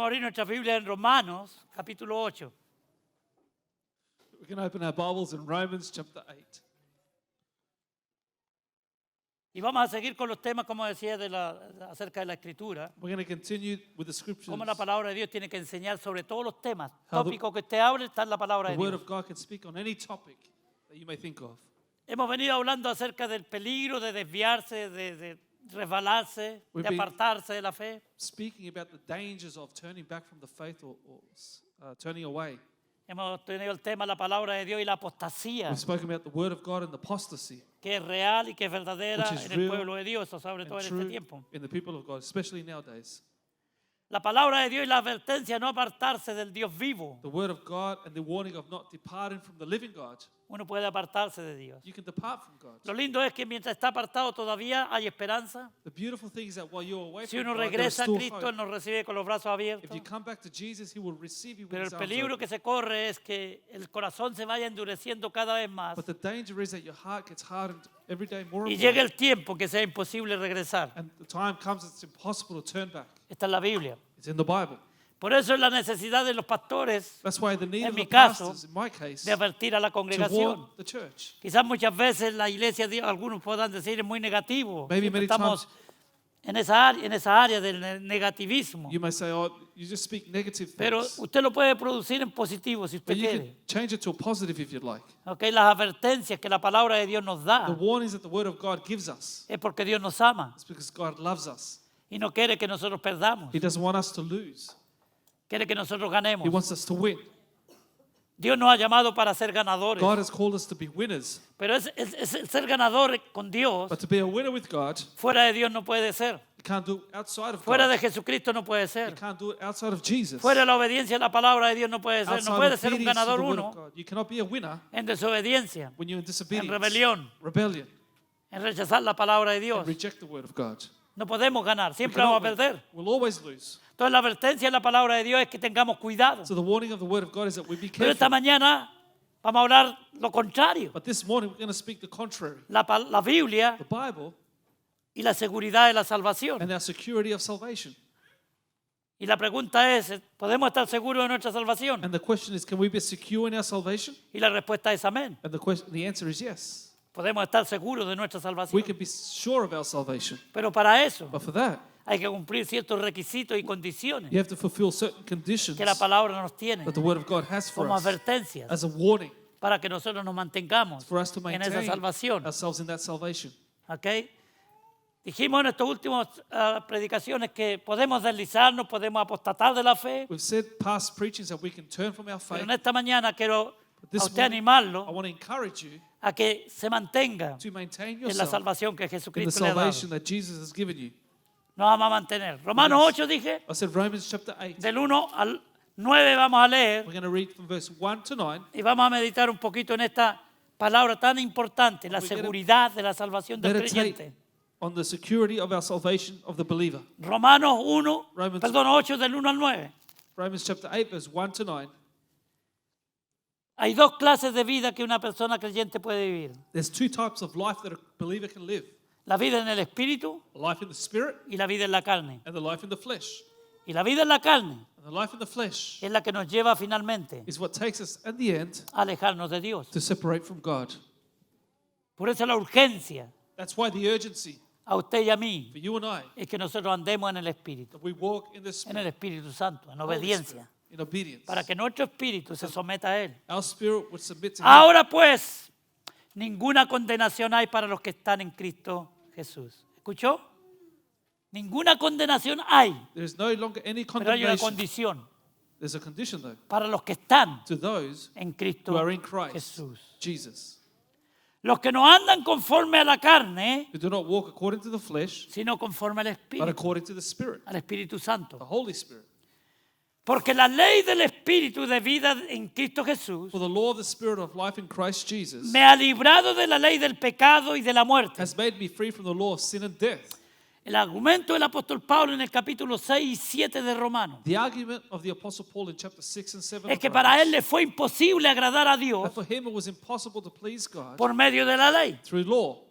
Vamos a abrir nuestra Biblia en Romanos, capítulo 8. We can open our Bibles in Romans chapter 8. Y vamos a seguir con los temas, como decía, acerca de la Escritura. We're going to continue with the scriptures. Cómo la palabra de Dios tiene que enseñar sobre todos los temas. How Tópico que usted hable está en la palabra The de Word Dios. of God can speak on any topic that you may think of. Hemos venido hablando acerca del peligro de desviarse, de resbalarse, We've de been- apartarse de la fe. Speaking about the dangers of turning back from the faith or turning away. Hemos tenido el tema la palabra de Dios y la apostasía, We've spoken about the Word of God and the apostasy que es real y que es verdadera Which is en el real pueblo de Dios, sobre todo and en este true tiempo. in the people of God, especially nowadays. La palabra de Dios y la advertencia no apartarse del Dios vivo. The Word of God and the warning of not departing from the living God. Uno puede apartarse de Dios. You can depart from God. Lo lindo es que mientras está apartado todavía hay esperanza. The beautiful thing is that while you're away Si from uno God, there is regresa a still Cristo, hope. Él nos recibe con los brazos abiertos. If you come back to Jesus, He will receive you with Pero His el arms peligro open. que se corre es que el corazón se vaya endureciendo cada vez más But the danger is that your heart gets hardened every day more y and llega more. el tiempo que sea imposible regresar. And the time comes it's impossible to turn back. Esta es la Biblia. It's in the Bible. Por eso es la necesidad de los pastores That's why the need En of mi the caso, pastors, in my case, de advertir a la to warn congregación. the church. Quizás muchas veces la iglesia, algunos puedan decir, es muy negativo. Maybe Siempre many estamos times en esa área del negativismo. you may say, oh, you just speak negative Pero things. usted lo puede producir en positivo si usted But you quiere. can change it to a positive if you'd like. Okay, las advertencias que la palabra de Dios nos The da warnings that the Word of God gives us, es porque Dios nos ama it's because God loves us. y no quiere que nosotros perdamos. He doesn't want us to lose. Quiere que nosotros He ganemos. wants us to win. Dios nos ha llamado para ser ganadores. God has called us to be winners. Pero es el ser ganador con Dios, But to be a winner with God, fuera de Dios no puede ser. you can't do it outside of Fuera God. de Jesucristo no puede You ser. can't do it outside of Jesus. Fuera de la obediencia a la palabra de Dios no puede ser. No Outside puede of ser un obedience to ganador the Word uno of God. You cannot be a winner en desobediencia, when you're in disobedience, rebelión. rebellion, en rechazar la palabra de Dios. and reject the Word of God. No podemos ganar, We siempre vamos a cannot win. perder. We'll always lose. Entonces la advertencia de la palabra de Dios es que tengamos cuidado. So the warning of the Word of God is that we be Pero esta careful. mañana vamos a hablar lo contrario. But this morning we're going to speak the contrary. La Biblia The Bible y la seguridad de la salvación. and our security of salvation. Y la pregunta es, ¿podemos estar seguros de nuestra salvación? And the question is, can we be secure in our salvation? Y la respuesta es amén. And the answer is yes. Podemos estar seguros de nuestra We salvación. can be sure of our salvation. Pero para eso But for that, hay que cumplir ciertos requisitos y condiciones you have to fulfill certain conditions que la palabra nos tiene that the Word of God has for como us advertencias as a warning para que nosotros nos mantengamos for us to en esa maintain salvación. ourselves in that salvation. ¿Ok? Dijimos en estas últimas predicaciones que podemos deslizarnos, podemos apostatar de la fe, We've said past preachings that we can turn from our pero faith. en esta mañana quiero This a usted morning, I animarlo want to encourage you a que se mantenga to maintain en la yourself salvación que in the Jesucristo le ha dado. salvation that Jesus has given you. Nos vamos a mantener. Romanos 8 dije, I said Romans chapter 8. del 1 al 9 vamos a leer We're going to read from verse 1 to 9. y vamos a meditar un poquito en esta palabra tan importante, la We're gonna seguridad de la salvación del Meditate creyente. on the security of our salvation of the believer. Romanos Romans- 8 del 1 al 9. Romans chapter 8, verse 1 to 9. Hay dos clases de vida que una persona creyente puede vivir. There's two types of life that a believer can live. La vida en el espíritu A life in the spirit y la vida en la carne. and the life in the flesh. Y la vida en la carne And the life in the flesh es la que nos lleva finalmente is what takes us at the end a alejarnos de Dios. to separate from God. Por eso la urgencia That's why the urgency a usted y a mí for you and I es que nosotros andemos en el espíritu, that we walk in the en spirit, el Espíritu Santo, en Holy obediencia, Spirit, in obedience. para que nuestro espíritu se someta a Él. Our spirit would submit to Him. Ahora pues, ninguna condenación hay para los que están en Cristo Jesús. ¿Escuchó? Ninguna condenación hay, There is no longer any pero hay una condemnation. condición There's a condition though para los que están to those en who Cristo are in Christ, Jesús. Jesus, Los que no andan conforme a la carne, who do not walk according to the flesh, sino conforme al but Espíritu, according to the Spirit, al Espíritu the Santo. Holy Spirit. Porque la ley del Espíritu de vida en Cristo Jesús For the law of the Spirit of life in Christ Jesus me ha librado de la ley del pecado y de la muerte. has made me free from the law of sin and death. El argumento del apóstol Pablo en el capítulo 6 y 7 de Romanos The argument of the Apostle Paul in chapter 6 and 7 es of que para Romans, él le fue imposible agradar a Dios that for him it was impossible to please God por medio de la ley. through law.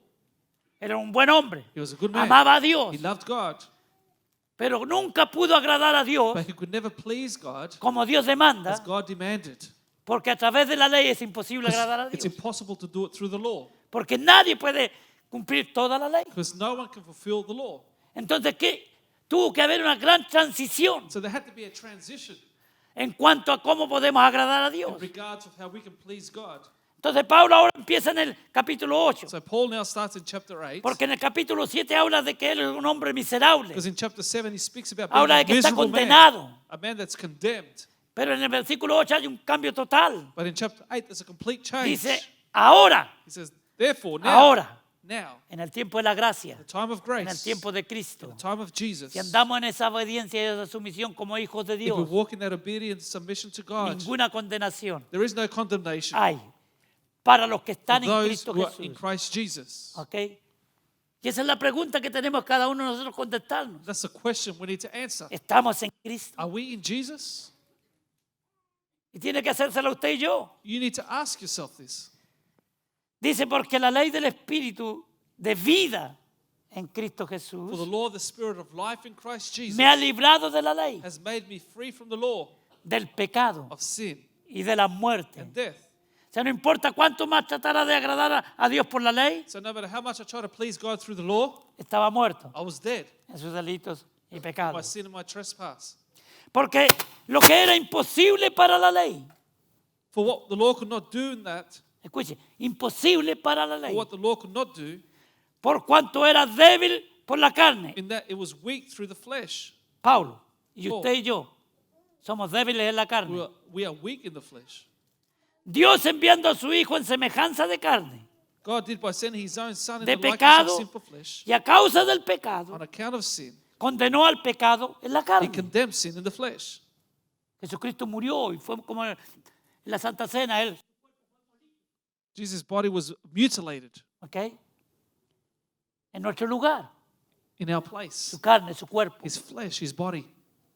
Era un buen hombre, He was a good man. amaba a Dios, He loved God, pero nunca pudo agradar a Dios but he could never please God como Dios as demanda, God demanded. porque a través de la ley es imposible agradar a It's Dios. impossible to do it through the law Porque nadie puede cumplir toda la ley. because no one can fulfill the law. Entonces, ¿qué? Tuvo que haber una gran transición So there had to be a transition en cuanto a cómo podemos agradar a in Dios. regards of how we can please God. Entonces, Pablo ahora empieza en el capítulo 8, So Paul now starts in chapter 8 porque en el capítulo 7 habla de que él es un hombre miserable, because in chapter 7 he speaks about habla de being a que está miserable man, condenado, a man that's condemned. pero en el versículo 8 hay un cambio total. But in chapter 8 there's a complete change. Dice, ahora, He says, therefore, ahora, now, en el tiempo de la gracia, the time of en el grace, tiempo de Cristo, the time of Jesus, si andamos en esa obediencia y esa sumisión como hijos de if we Dios, walk in that obedience, submission to God, ninguna condenación there is no condemnation hay para los que for están en those Cristo who are in Jesús. Christ Jesus. ¿Ok? Y esa es la pregunta que tenemos cada uno de nosotros contestarnos. That's the question we need to answer. ¿Estamos en Cristo? Are we in Jesus? Y tiene que hacérselo usted y yo. You need to ask yourself this. Dice, porque la ley del Espíritu de vida en Cristo For the Jesús law of the Spirit of life in Christ Jesus me ha librado de la ley, has made me free from the law del pecado of sin y de la muerte. and death. O sea, no importa cuánto más tratara de agradar a Dios por la ley, So no matter how much I try to please God through the law, estaba muerto I was dead. en sus delitos y My pecados. sin and my trespass. Porque lo que era imposible para la ley, For what the law could not do in that, escuche, imposible para la for ley, what the law could not do, por cuanto era débil por la carne. in that it was weak through the flesh. Pablo, y Paul. usted y yo somos débiles en la carne. We are weak in the flesh. Dios enviando a su Hijo en semejanza de carne, God did by sending his own son in de the likeness pecado, of sinful flesh. y a causa del pecado, On account of sin, condenó al pecado en la he carne. condemned sin in the flesh. Jesucristo murió y fue como en la Santa Cena, él, Jesus' body was mutilated ¿ok? En nuestro lugar, in our place. su carne, su cuerpo, His flesh, his body,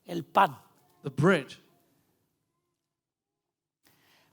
el pan, the bread.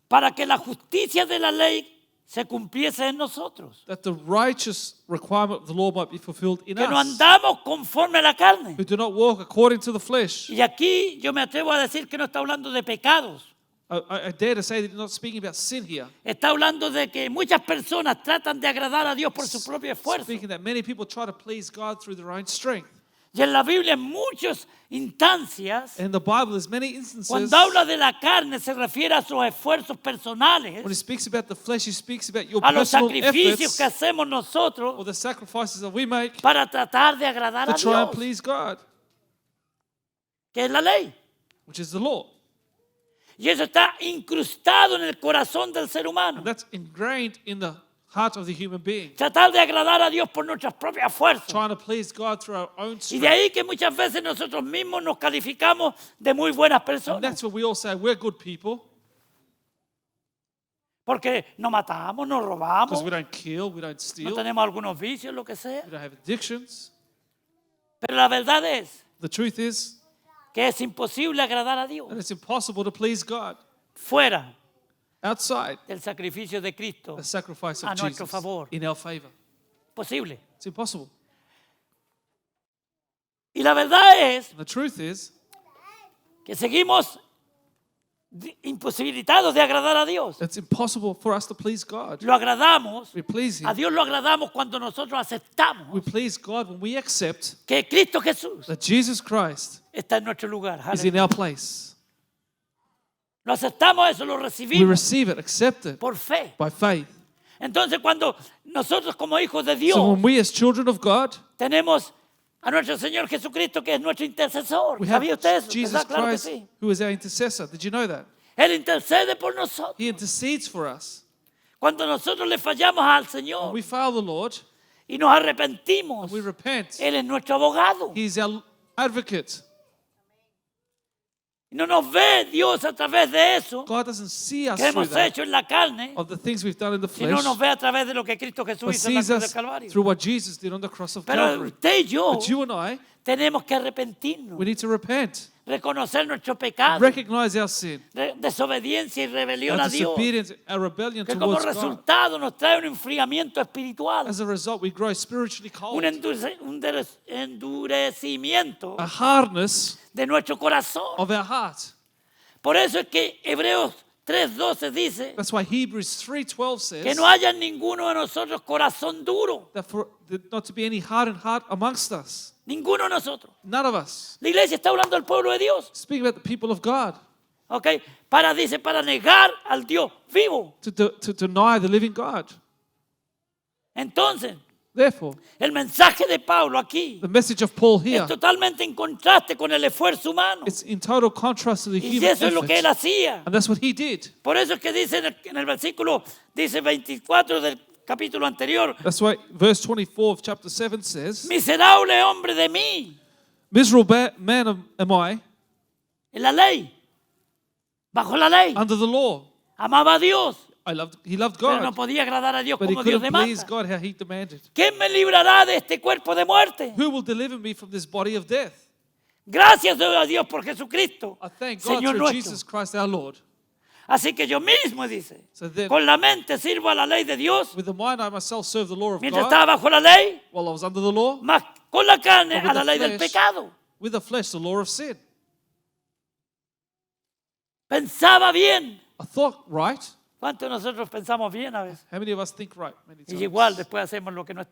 para que la justicia de la ley se cumpliese en nosotros. That the righteous requirement of the law might be fulfilled in Que no us, andamos conforme a la carne. who do not walk according to the flesh. Y aquí yo me atrevo a decir que no está hablando de pecados. I dare to say that he's not speaking about sin here. Está hablando de que muchas personas tratan de agradar a Dios por su propio esfuerzo. Speaking that many people try to please God through their own strength. Y en la Biblia en muchas instancias, And in the Bible, there's many instances cuando habla de la carne se refiere a sus esfuerzos personales, when he speaks about the flesh, he speaks about your a los personal sacrificios efforts que hacemos nosotros or the sacrifices that we make para tratar de agradar to a try and Dios, please God, que es la ley. which is the law. Y eso está incrustado en el corazón del ser humano. And that's ingrained in the heart of the human being. Tratar de agradar a Dios por nuestras propias fuerzas. Trying to please God through our own Y de strength. ahí que muchas veces nosotros mismos nos calificamos de muy buenas And personas. that's what we all say, we're good people Porque no matamos, no robamos, because we don't kill, we don't no steal, tenemos algunos vicios, lo que sea. we don't have addictions. Pero la verdad es The truth is que es imposible agradar a Dios that it's impossible to please God fuera outside del sacrificio de Cristo. the sacrifice A of nuestro Jesus favor. in our favor. Posible. It's impossible. Y la verdad es And the truth is que seguimos imposibilitados de agradar a Dios. it's impossible for us to please God. Lo agradamos, We please a Him. Dios lo agradamos cuando nosotros aceptamos We please God when we accept que Cristo Jesús that Jesus Christ está en nuestro lugar. is in our place. Lo aceptamos, eso lo We recibimos receive it, accept it por fe. by faith. Entonces cuando nosotros como hijos de So Dios when we as children of God, tenemos a nuestro Señor Jesucristo que es nuestro intercesor. we have ¿Sabía usted eso? Jesus ¿Verdad? Claro que Christ sí. who is our intercessor. Did you know that? Él intercede por nosotros. He intercedes for us. Cuando nosotros le fallamos al When Señor we fail the Lord y nos arrepentimos, and we repent, Él es nuestro abogado. He is our advocate. Y no nos ve Dios a través de eso God doesn't see us que through hemos that, hecho en la carne, of the things we've done in the sino flesh, nos ve a través de lo que Cristo Jesús but hizo en la sees cruz del us Calvario. through what Jesus did on the cross of Pero Calvary. usted y yo But you and I, tenemos que arrepentirnos we need to repent reconocer nuestro pecado, recognize our sin, desobediencia y rebelión our a Dios, disobedience, our rebellion que como towards God. resultado nos trae un enfriamiento espiritual, As a result, we grow spiritually un cold. endurecimiento A hardness de nuestro corazón. of our heart. Por eso es que Hebreos 3:12 dice That's why Hebrews 3:12 que says no haya en ninguno de nosotros corazón duro, that for not to be any hardened heart amongst us. ninguno de nosotros. None of us. La iglesia está hablando del pueblo de Dios, Speaking about the people of God. ¿ok? Dice, para negar al Dios vivo. To deny the living God. Entonces, Therefore, el mensaje de Pablo aquí the message of Paul here, es totalmente en contraste con el esfuerzo humano. it's in total contrast to the Y human eso es lo que él effort. hacía. And that's what he did. Por eso es que dice en el versículo, dice 24 del capítulo anterior, That's why verse 24 of chapter 7 says, miserable hombre de mí, miserable man am I en la ley, bajo la ley, under the law. amaba a Dios, He loved pero no God, podía agradar a Dios but he como Dios couldn't please demanda. God how he demanded. ¿Quién me librará de este cuerpo de muerte? Who will deliver me from this body of death? Gracias doy a Dios por Jesucristo, I thank God Señor through nuestro. Jesus Christ our Lord. Así que yo mismo, dice, So then, con la mente sirvo a la ley de Dios, with the mind I myself serve the law of mientras God estaba bajo la ley, while I was under the law, más con la carne But with a la the ley del flesh, pecado. with the flesh the law of sin. Pensaba bien. I thought right. ¿Cuántos de nosotros pensamos bien a veces? How many of us think right? Many Y times. igual después hacemos lo que no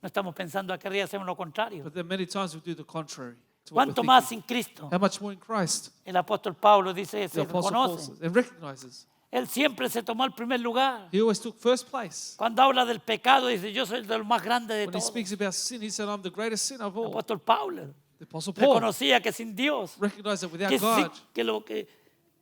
estamos pensando acá arriba, hacemos lo contrario. But then many times we do the contrary to what we're ¿Cuánto thinking. más sin Cristo? How much more in Christ? El apóstol Pablo dice, The se Apostle Paul reconoce. says, and recognizes. Él siempre se tomó el primer lugar. He always took first place. Cuando habla del pecado, dice, yo soy de los más grandes de When he todos. speaks about sin, he said, I'm the greatest sin of El all. apóstol Pablo The Apostle Paul reconocía que sin Dios, recognized that without que, God,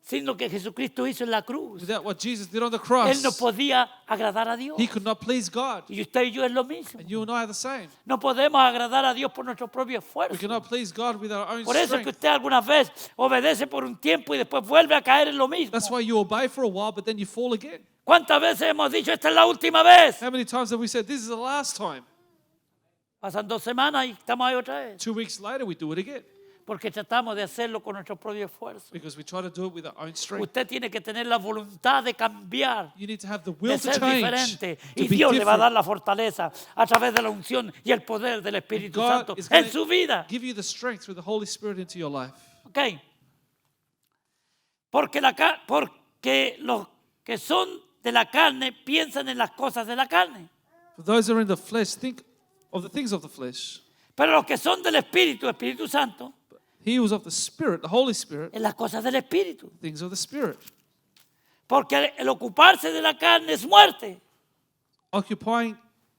sin lo que Jesucristo hizo en la cruz, without what Jesus did on the él no cross, podía agradar a Dios. he could not please God. Y usted y yo es lo mismo. And you and I are the same. No podemos agradar a Dios por nuestro propio We esfuerzo. cannot please God with our own Por eso es que strength. usted alguna vez obedece por un tiempo y después vuelve a caer en lo mismo. That's why you obey for a while, but then you fall again. ¿Cuántas veces hemos dicho, esta es la última vez? How many times have we said, this is the last time? Pasan 2 semanas y estamos ahí otra vez. 2 weeks later, we do it again. Porque tratamos de hacerlo con nuestro propio esfuerzo. Because we try to do it with our own strength. Usted tiene que tener la voluntad de cambiar, You need to have the de will to ser change, diferente. to Y be Dios le va a dar different. la fortaleza a través de la unción y el poder del Espíritu God Santo is en going su to vida. give you the strength through the Holy Spirit into your life. ¿Ok? Porque los que son de la carne piensan en las cosas de la carne. For those who are in the flesh, think of the things of the flesh. Pero los que son del Espíritu, Espíritu Santo, He was of the Spirit, the Holy Spirit, en las cosas del Espíritu. things of the Spirit. Porque el ocuparse de la carne es muerte. Occupying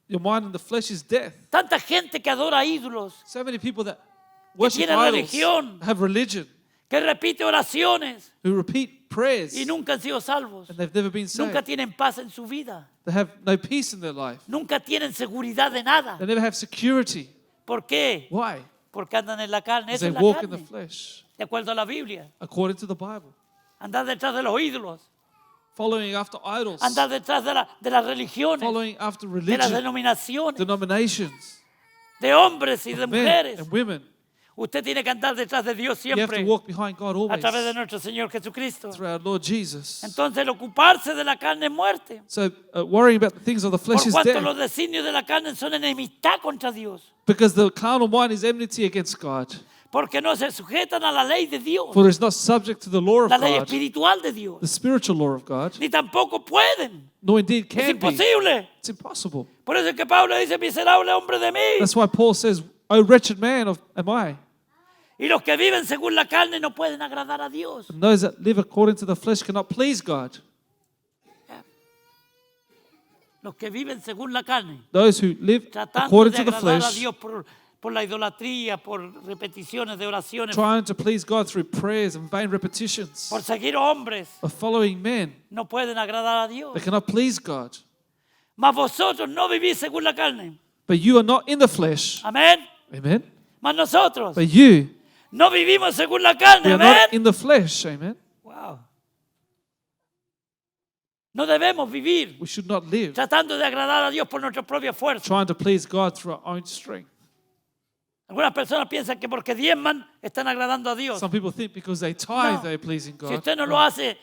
your mind in the flesh is death. Tanta gente que adora ídolos, So many people that worship tienen idols, religión. have religion, que repite oraciones who repeat prayers, y nunca han sido salvos. and they've never been Nunca saved. tienen paz en su vida. They have no peace in their life. Nunca tienen seguridad de nada. They never have security. ¿Por qué? Why? Porque andan en la carne. Because Eso they es la walk in the carne. flesh, De acuerdo a la Biblia. according to the Bible. Andar detrás de los ídolos. Following after idols, Andar detrás de las religiones. following after De las religion, denominaciones. denominations, De hombres y de men mujeres. and women. Usted tiene que andar detrás de Dios You have to siempre. walk behind God A always través de nuestro Señor Jesucristo. through our Lord Jesus. Entonces el ocuparse de la carne es muerte. So worrying about the things of the flesh Por is cuanto los death, designios de la carne son enemistad contra Dios. because the carnal mind is enmity against God. Porque no se sujetan a la ley de Dios. For it is not subject to the law of La ley God, espiritual de Dios. the spiritual law of God, Ni tampoco pueden. nor indeed Es can be. imposible. It's impossible. Por eso es que Pablo dice, miserable hombre de mí. That's why Paul says, "O wretched man am I." Y los que viven según la carne no pueden agradar a Dios. And those that live according to the flesh cannot please God. Los que viven según la carne. Those who live Tratando according de to the agradar a flesh, Dios por la idolatría, por repeticiones de oraciones, trying to please God through prayers and vain repetitions, por seguir hombres, of following men, no pueden agradar a Dios. they cannot please God. Mas vosotros no vivís según la carne. But you are not in the flesh. Amén. Amen. Mas nosotros But you, no vivimos según la carne. we are Amén. not in the flesh. Amen. Wow. No debemos vivir We should not live tratando de agradar a Dios por nuestro propio esfuerzo. trying to please God through our own strength. Algunas personas piensan que porque diezman están agradando a Dios. Some people think because they tithe, No. they're pleasing Si God. usted no lo hace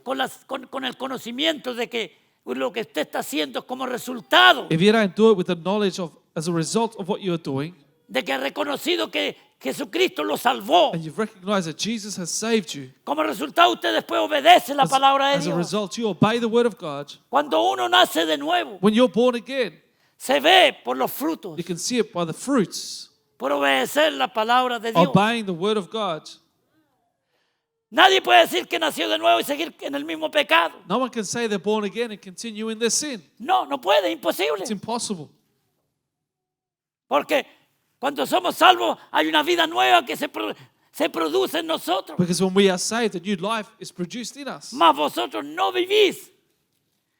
con el conocimiento de que lo que usted está haciendo es como resultado If you don't do it with the knowledge of, as a result of what you're doing, de que ha reconocido que Jesucristo lo salvó, and you've recognized that Jesus has saved you, como resultado usted después obedece la palabra de as a Dios. result, you obey the word of God. Cuando uno nace de nuevo, When you're born again, se ve por los frutos, you can see it by the fruits, por obedecer la palabra de Dios. obeying the word of God. Nadie puede decir que nació de nuevo y seguir en el mismo pecado. No one can say they're born again and continue in their sin. No, no puede, imposible. It's impossible. Porque cuando somos salvos hay una vida nueva que se produce en nosotros. Because when we are saved, a new life is produced in us. Mas vosotros no vivís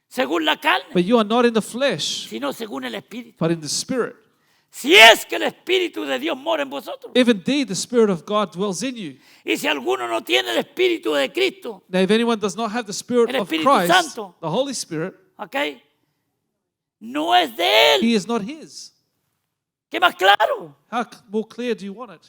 según la carne, But you are not in the flesh, sino según el Espíritu. but in the Spirit. Si es que el Espíritu de Dios mora en vosotros. If indeed the Spirit of God dwells in you. Y si alguno no tiene el Espíritu de Cristo, Now, if anyone does not have the Spirit El of Espíritu Christ, Santo. the Holy Spirit, ¿ok? No es de Él. He is not His. ¿Qué más claro? How more clear do you want it?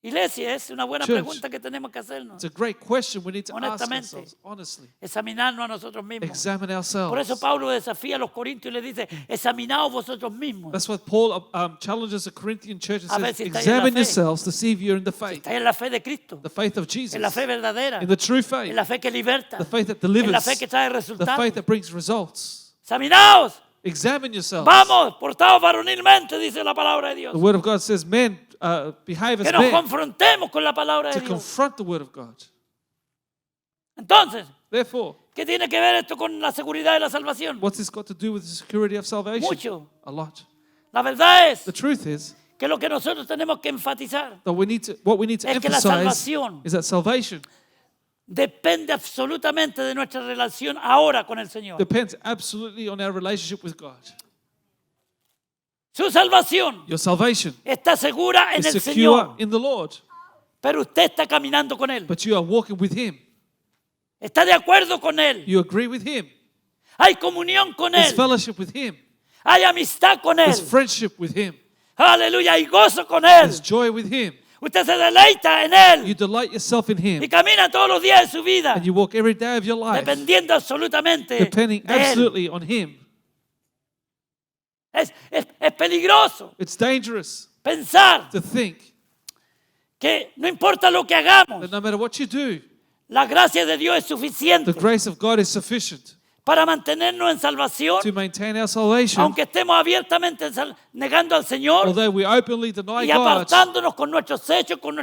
Iglesia, es una buena Church. pregunta que tenemos que hacernos. It's a great question we need to ask Honestamente. ourselves, honestly. Examinarnos a nosotros mismos. Examine Por eso ourselves. Pablo desafía a los corintios y le dice, examinaos vosotros mismos. That's what Paul challenges the Corinthian church and A ver says, si estáis en la examine fe. yourselves to see if you're in the faith. Estáis en la fe de Cristo, The faith of Jesus. en la fe verdadera, In the true en faith. la fe que liberta, The faith that en la delivers. fe que trae The resultados. faith that brings results. Examinaos, Examine yourselves. vamos, portaos varonilmente, dice la palabra de Dios. The word of God says, men, behave Que as nos men confrontemos con la palabra de to Dios. confront the word of God. Entonces, Therefore, ¿qué tiene que ver esto con la seguridad de la salvación? what's this got to do with the security of salvation? Mucho. A lot. La verdad es The truth is que lo que nosotros tenemos que enfatizar that what we need to es que la emphasize salvación is that salvation depende absolutamente de nuestra relación ahora con el Señor. depends absolutely on our relationship with God. Su salvación Your salvation está segura en is el secure Señor, in the Lord, pero usted está caminando con Él. but you are walking with Him. Está de acuerdo con Él. You agree with Him. Hay comunión con There's Él. fellowship with Him. Hay amistad con Él. There's friendship with Him. Aleluya. Hay gozo con Él. There's joy with Him. Usted se deleita en You Él delight yourself in y Him, camina todos los días de su vida and you walk every day of your life dependiendo absolutamente depending de Él. absolutely on Him. Es peligroso It's dangerous pensar to think que no importa lo que hagamos, that no matter what you do, la gracia de Dios es the suficiente grace of God is sufficient para mantenernos en salvación, to maintain our salvation, aunque estemos abiertamente negando al Señor although we openly deny y God apartándonos con nuestros hechos, con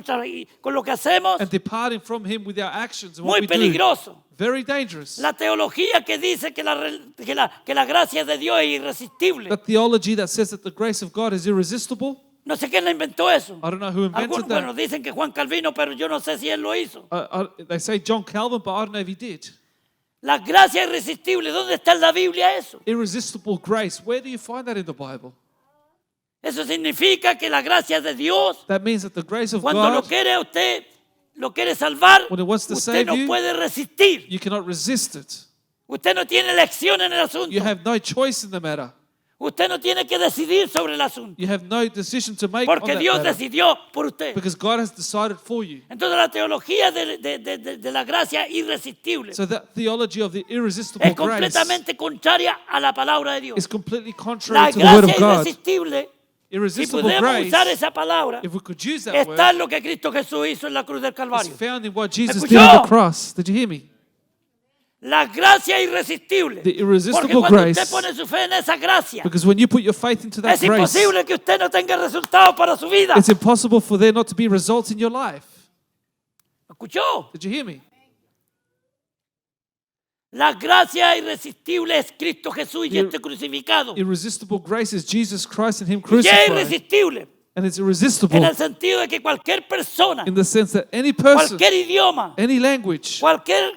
lo que hacemos. and departing from Him with our actions and what Muy we do. peligroso. Very dangerous. La teología que dice que la gracia de Dios es irresistible. That theology that says that the grace of God is irresistible, No sé quién la inventó eso. I don't know who invented Algunos, bueno, that. dicen que Juan Calvino, pero yo no sé si él lo hizo. They say John Calvin, but I don't know if he did. La gracia irresistible, ¿dónde está en la Biblia eso? Irresistible grace. Where do you find that in the Bible? Eso significa que la gracia de Dios, That means that the grace of cuando God, lo quiere salvar, when it wants to usted save no you, puede resistir. you cannot resist it. Usted no tiene elección en el asunto. You have no choice in the matter. Usted no tiene que decidir sobre el asunto. You have no decision to make on Porque that Dios matter, decidió por usted. because God has decided for you. Entonces la teología de la gracia irresistible So that theology of the irresistible es grace completamente contraria a la palabra de Dios. is completely La contrary to the word gracia of God. irresistible, si Irresistible podemos grace, usar esa palabra, if we could use that está word, en lo que Cristo Jesús hizo en la cruz del is Calvario. found in what Jesus ¿Me did on escuchó? the cross. Did you hear me? La gracia irresistible. The irresistible Porque cuando grace, usted pone su fe en esa gracia, because when you put your faith into that es grace, imposible que usted no tenga resultados para su vida. it's impossible for there not to be results in your life. ¿Me escuchó? Did you hear me? La gracia irresistible es Cristo Jesús y The este crucificado. Irresistible grace is Jesus Christ and Him Y es crucified. irresistible And it's en irresistible el sentido de que cualquier persona, in the sense that any person, cualquier idioma, any language, cualquier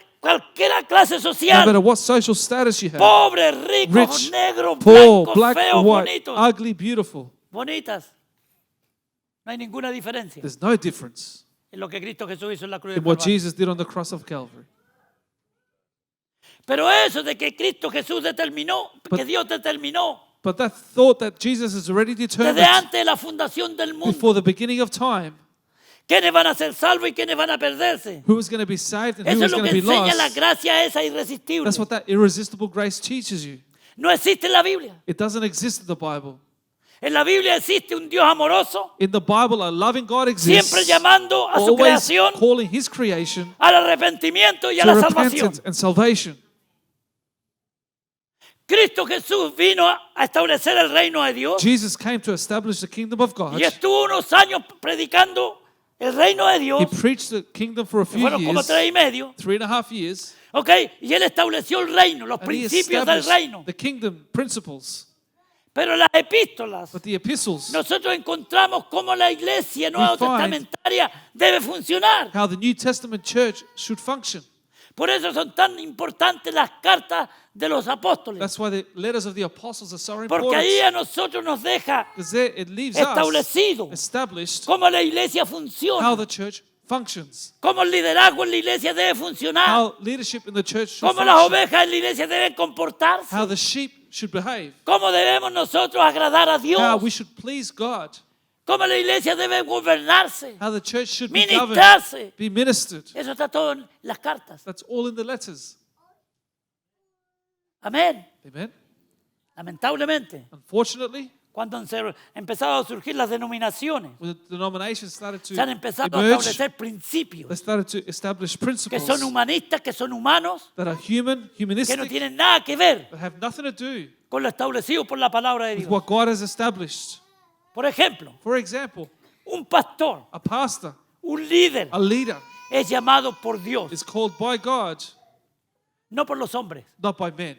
clase no social, matter what social status you have, pobre, rico, rich, negro, poor, blanco, black, feo, white, bonitos, ugly, beautiful, bonitas. No hay ninguna diferencia there's no difference en lo que Cristo Jesús hizo en la cruz in del what Calvario. Jesus did on the cross of Calvary. Pero eso de que Cristo Jesús determinó, que Dios determinó But that thought that Jesus has already desde determined antes de la fundación del mundo. before the beginning of time ¿Quiénes van a ser salvos y quiénes van a perderse? who is going to be saved and Eso who es is lo going que to be enseña la lost. gracia esa irresistible. That's what that irresistible grace teaches you. No existe en la Biblia. It doesn't exist in the Bible. En la Biblia existe un Dios amoroso, In the Bible, a loving God exists, siempre llamando a su always creación calling His creation al arrepentimiento y a to la salvación. repentance and salvation. Cristo Jesús vino a establecer el reino de Dios Jesus came to establish the kingdom of God. y estuvo unos años predicando el reino de Dios, He preached the kingdom for a que few fueron como years, 3 y medio, 3.5 years, ¿ok? Y él estableció el reino, los and He principios del established reino. the kingdom principles. Pero las epístolas, But the epistles, nosotros encontramos cómo la iglesia nueva find testamentaria debe funcionar. how the New Testament church should function. Por eso son tan importantes las cartas de los apóstoles. That's why the letters of the apostles are so Porque ahí important. a nosotros nos deja Because there it leaves us establecido established cómo la iglesia how funciona, the church functions, cómo el liderazgo en la iglesia debe funcionar, how leadership in the church should cómo las function, ovejas en la iglesia deben comportarse, how the sheep should behave, cómo debemos nosotros agradar a how Dios, we should please God, cómo la iglesia debe gobernarse, how the church should be governed, ministrarse. be ministered. Eso está todo en las cartas. That's all in the letters. Amén. Amen. Lamentablemente, Unfortunately, cuando han empezado a surgir las denominaciones, when the denominations started to se han empezado a emerge, establecer they principios started to establish que principles son humanistas, que son humanos, that are que no humanistic, tienen nada que ver that have nothing to do con lo establecido por la palabra de with Dios. what God has established. Por ejemplo, For example, un pastor, a pastor, un líder, a leader es llamado por Dios, is called by God, no por los hombres. not by men.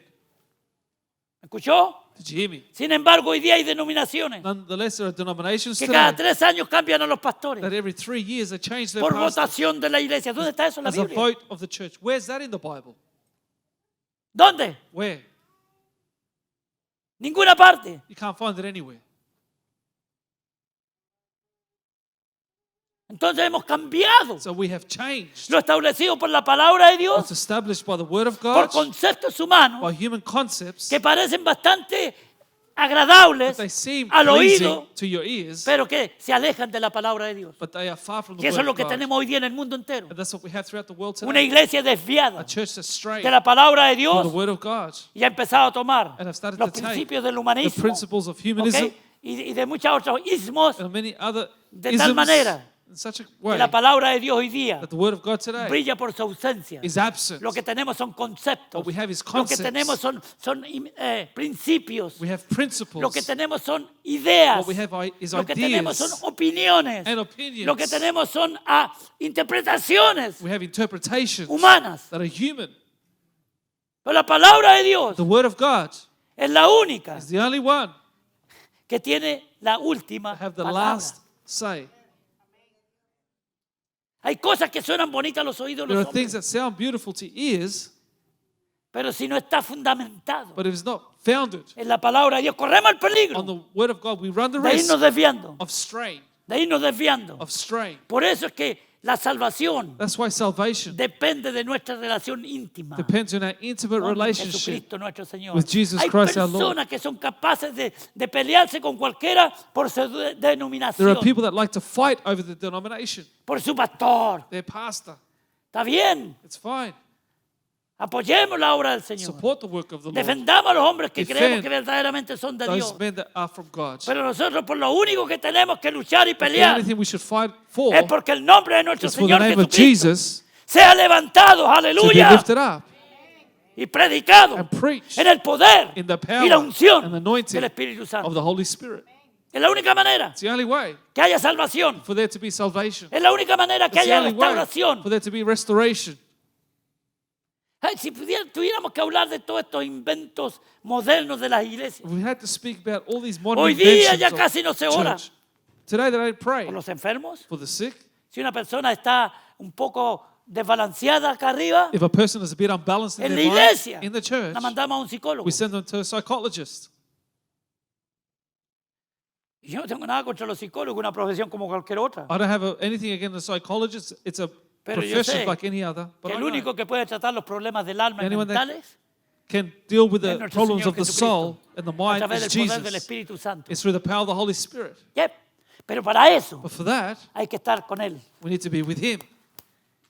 ¿Me escuchó? Did you hear me? Sin embargo, hoy día hay denominaciones Nonetheless, there are denominations que cada today 3 años cambian a los pastores that every 3 years they change their por pastor votación de la iglesia. ¿Dónde está eso en la as a Biblia? vote of the church. Where's that in the Bible? ¿Dónde? Where? Ninguna parte. You can't find it anywhere. Entonces hemos cambiado So we have changed lo establecido por la palabra de what's Dios established by the Word of por God, conceptos humanos by human concepts, que parecen bastante agradables they seem al pleasing oído, to your ears, pero que se alejan de la palabra de Dios. but they are far from the Y eso Word es lo of que God. tenemos hoy día en el mundo entero. And that's what we have throughout the world Una today. iglesia A desviada church that's strayed de la palabra de from Dios the Word of God y ha empezado a tomar and have started los to take principios del the humanismo, principles of humanism ¿ok? y de muchos otros ismos, and many other de tal isms manera in such a que way la palabra de Dios hoy día that the Word of God today brilla por su ausencia. is absent. Lo que tenemos son conceptos, What we have is lo que concepts. tenemos son principios, We have principles. lo que tenemos son ideas, What we have is lo que tenemos son ideas opiniones, and opinions. lo que tenemos son interpretaciones We have interpretations humanas. that are human. Pero la palabra de Dios The Word of God es la única is the only one que tiene la última that have the palabra. last say. Hay cosas que suenan bonitas a los oídos de There los are things hombres, that sound beautiful to ears, pero si no está fundamentado but if it's not founded en la palabra de Dios, corremos el on peligro the Word of God, we run the de irnos risk desviando, of straying. de irnos desviando. Of straying. Por eso es que la salvación That's why salvation depende de nuestra relación íntima depends on our intimate con relationship. Jesucristo nuestro Señor. with Jesus Hay Christ our Lord. personas que son capaces de pelearse con cualquiera por su There denominación, are people that like to fight over the denomination, por su pastor. their pastor. Está bien, It's fine. apoyemos la obra del Señor. Support the work of the Lord. Defendamos a los hombres que Defend creemos que verdaderamente son de Those Dios. men that are from God. Pero nosotros por lo único que tenemos que luchar y The pelear only thing we should fight for es porque el nombre de nuestro is for the Señor name of Jesucristo Jesus sea levantado, to be aleluya, lifted up y predicado and preached en el poder in the y la power unción and anointing del Espíritu of Santo. the Holy Spirit. Es la única manera It's the only way que haya salvación. for there to be salvation. Es la única manera que It's the haya only way restauración. for there to be restoration. Ay, si tuviéramos que hablar de todos estos inventos modernos de las iglesias, If we had to speak about all these modern hoy día ya inventions casi no of se ora church. Today they don't pray por los enfermos. for the sick. Si una persona está un poco desbalanceada acá arriba, If a person is a bit unbalanced in en la their mind, iglesia, in the church, la mandamos a un psicólogo. we send them to a psychologist. Y yo no tengo nada contra los psicólogos, una profesión como cualquier otra. I don't have anything against the psychologist. It's a Pero yo profession sé like any other. But Que I el know único que puede tratar los problemas del alma y Anyone that mentales can deal with the Es nuestro problems Señor of the Jesucristo. soul and the A mind través is del poder del Jesus. Espíritu Santo. It's through the power of the Holy Spirit. Yep. Pero para eso But for that, hay que estar con Él. we need to be with Him.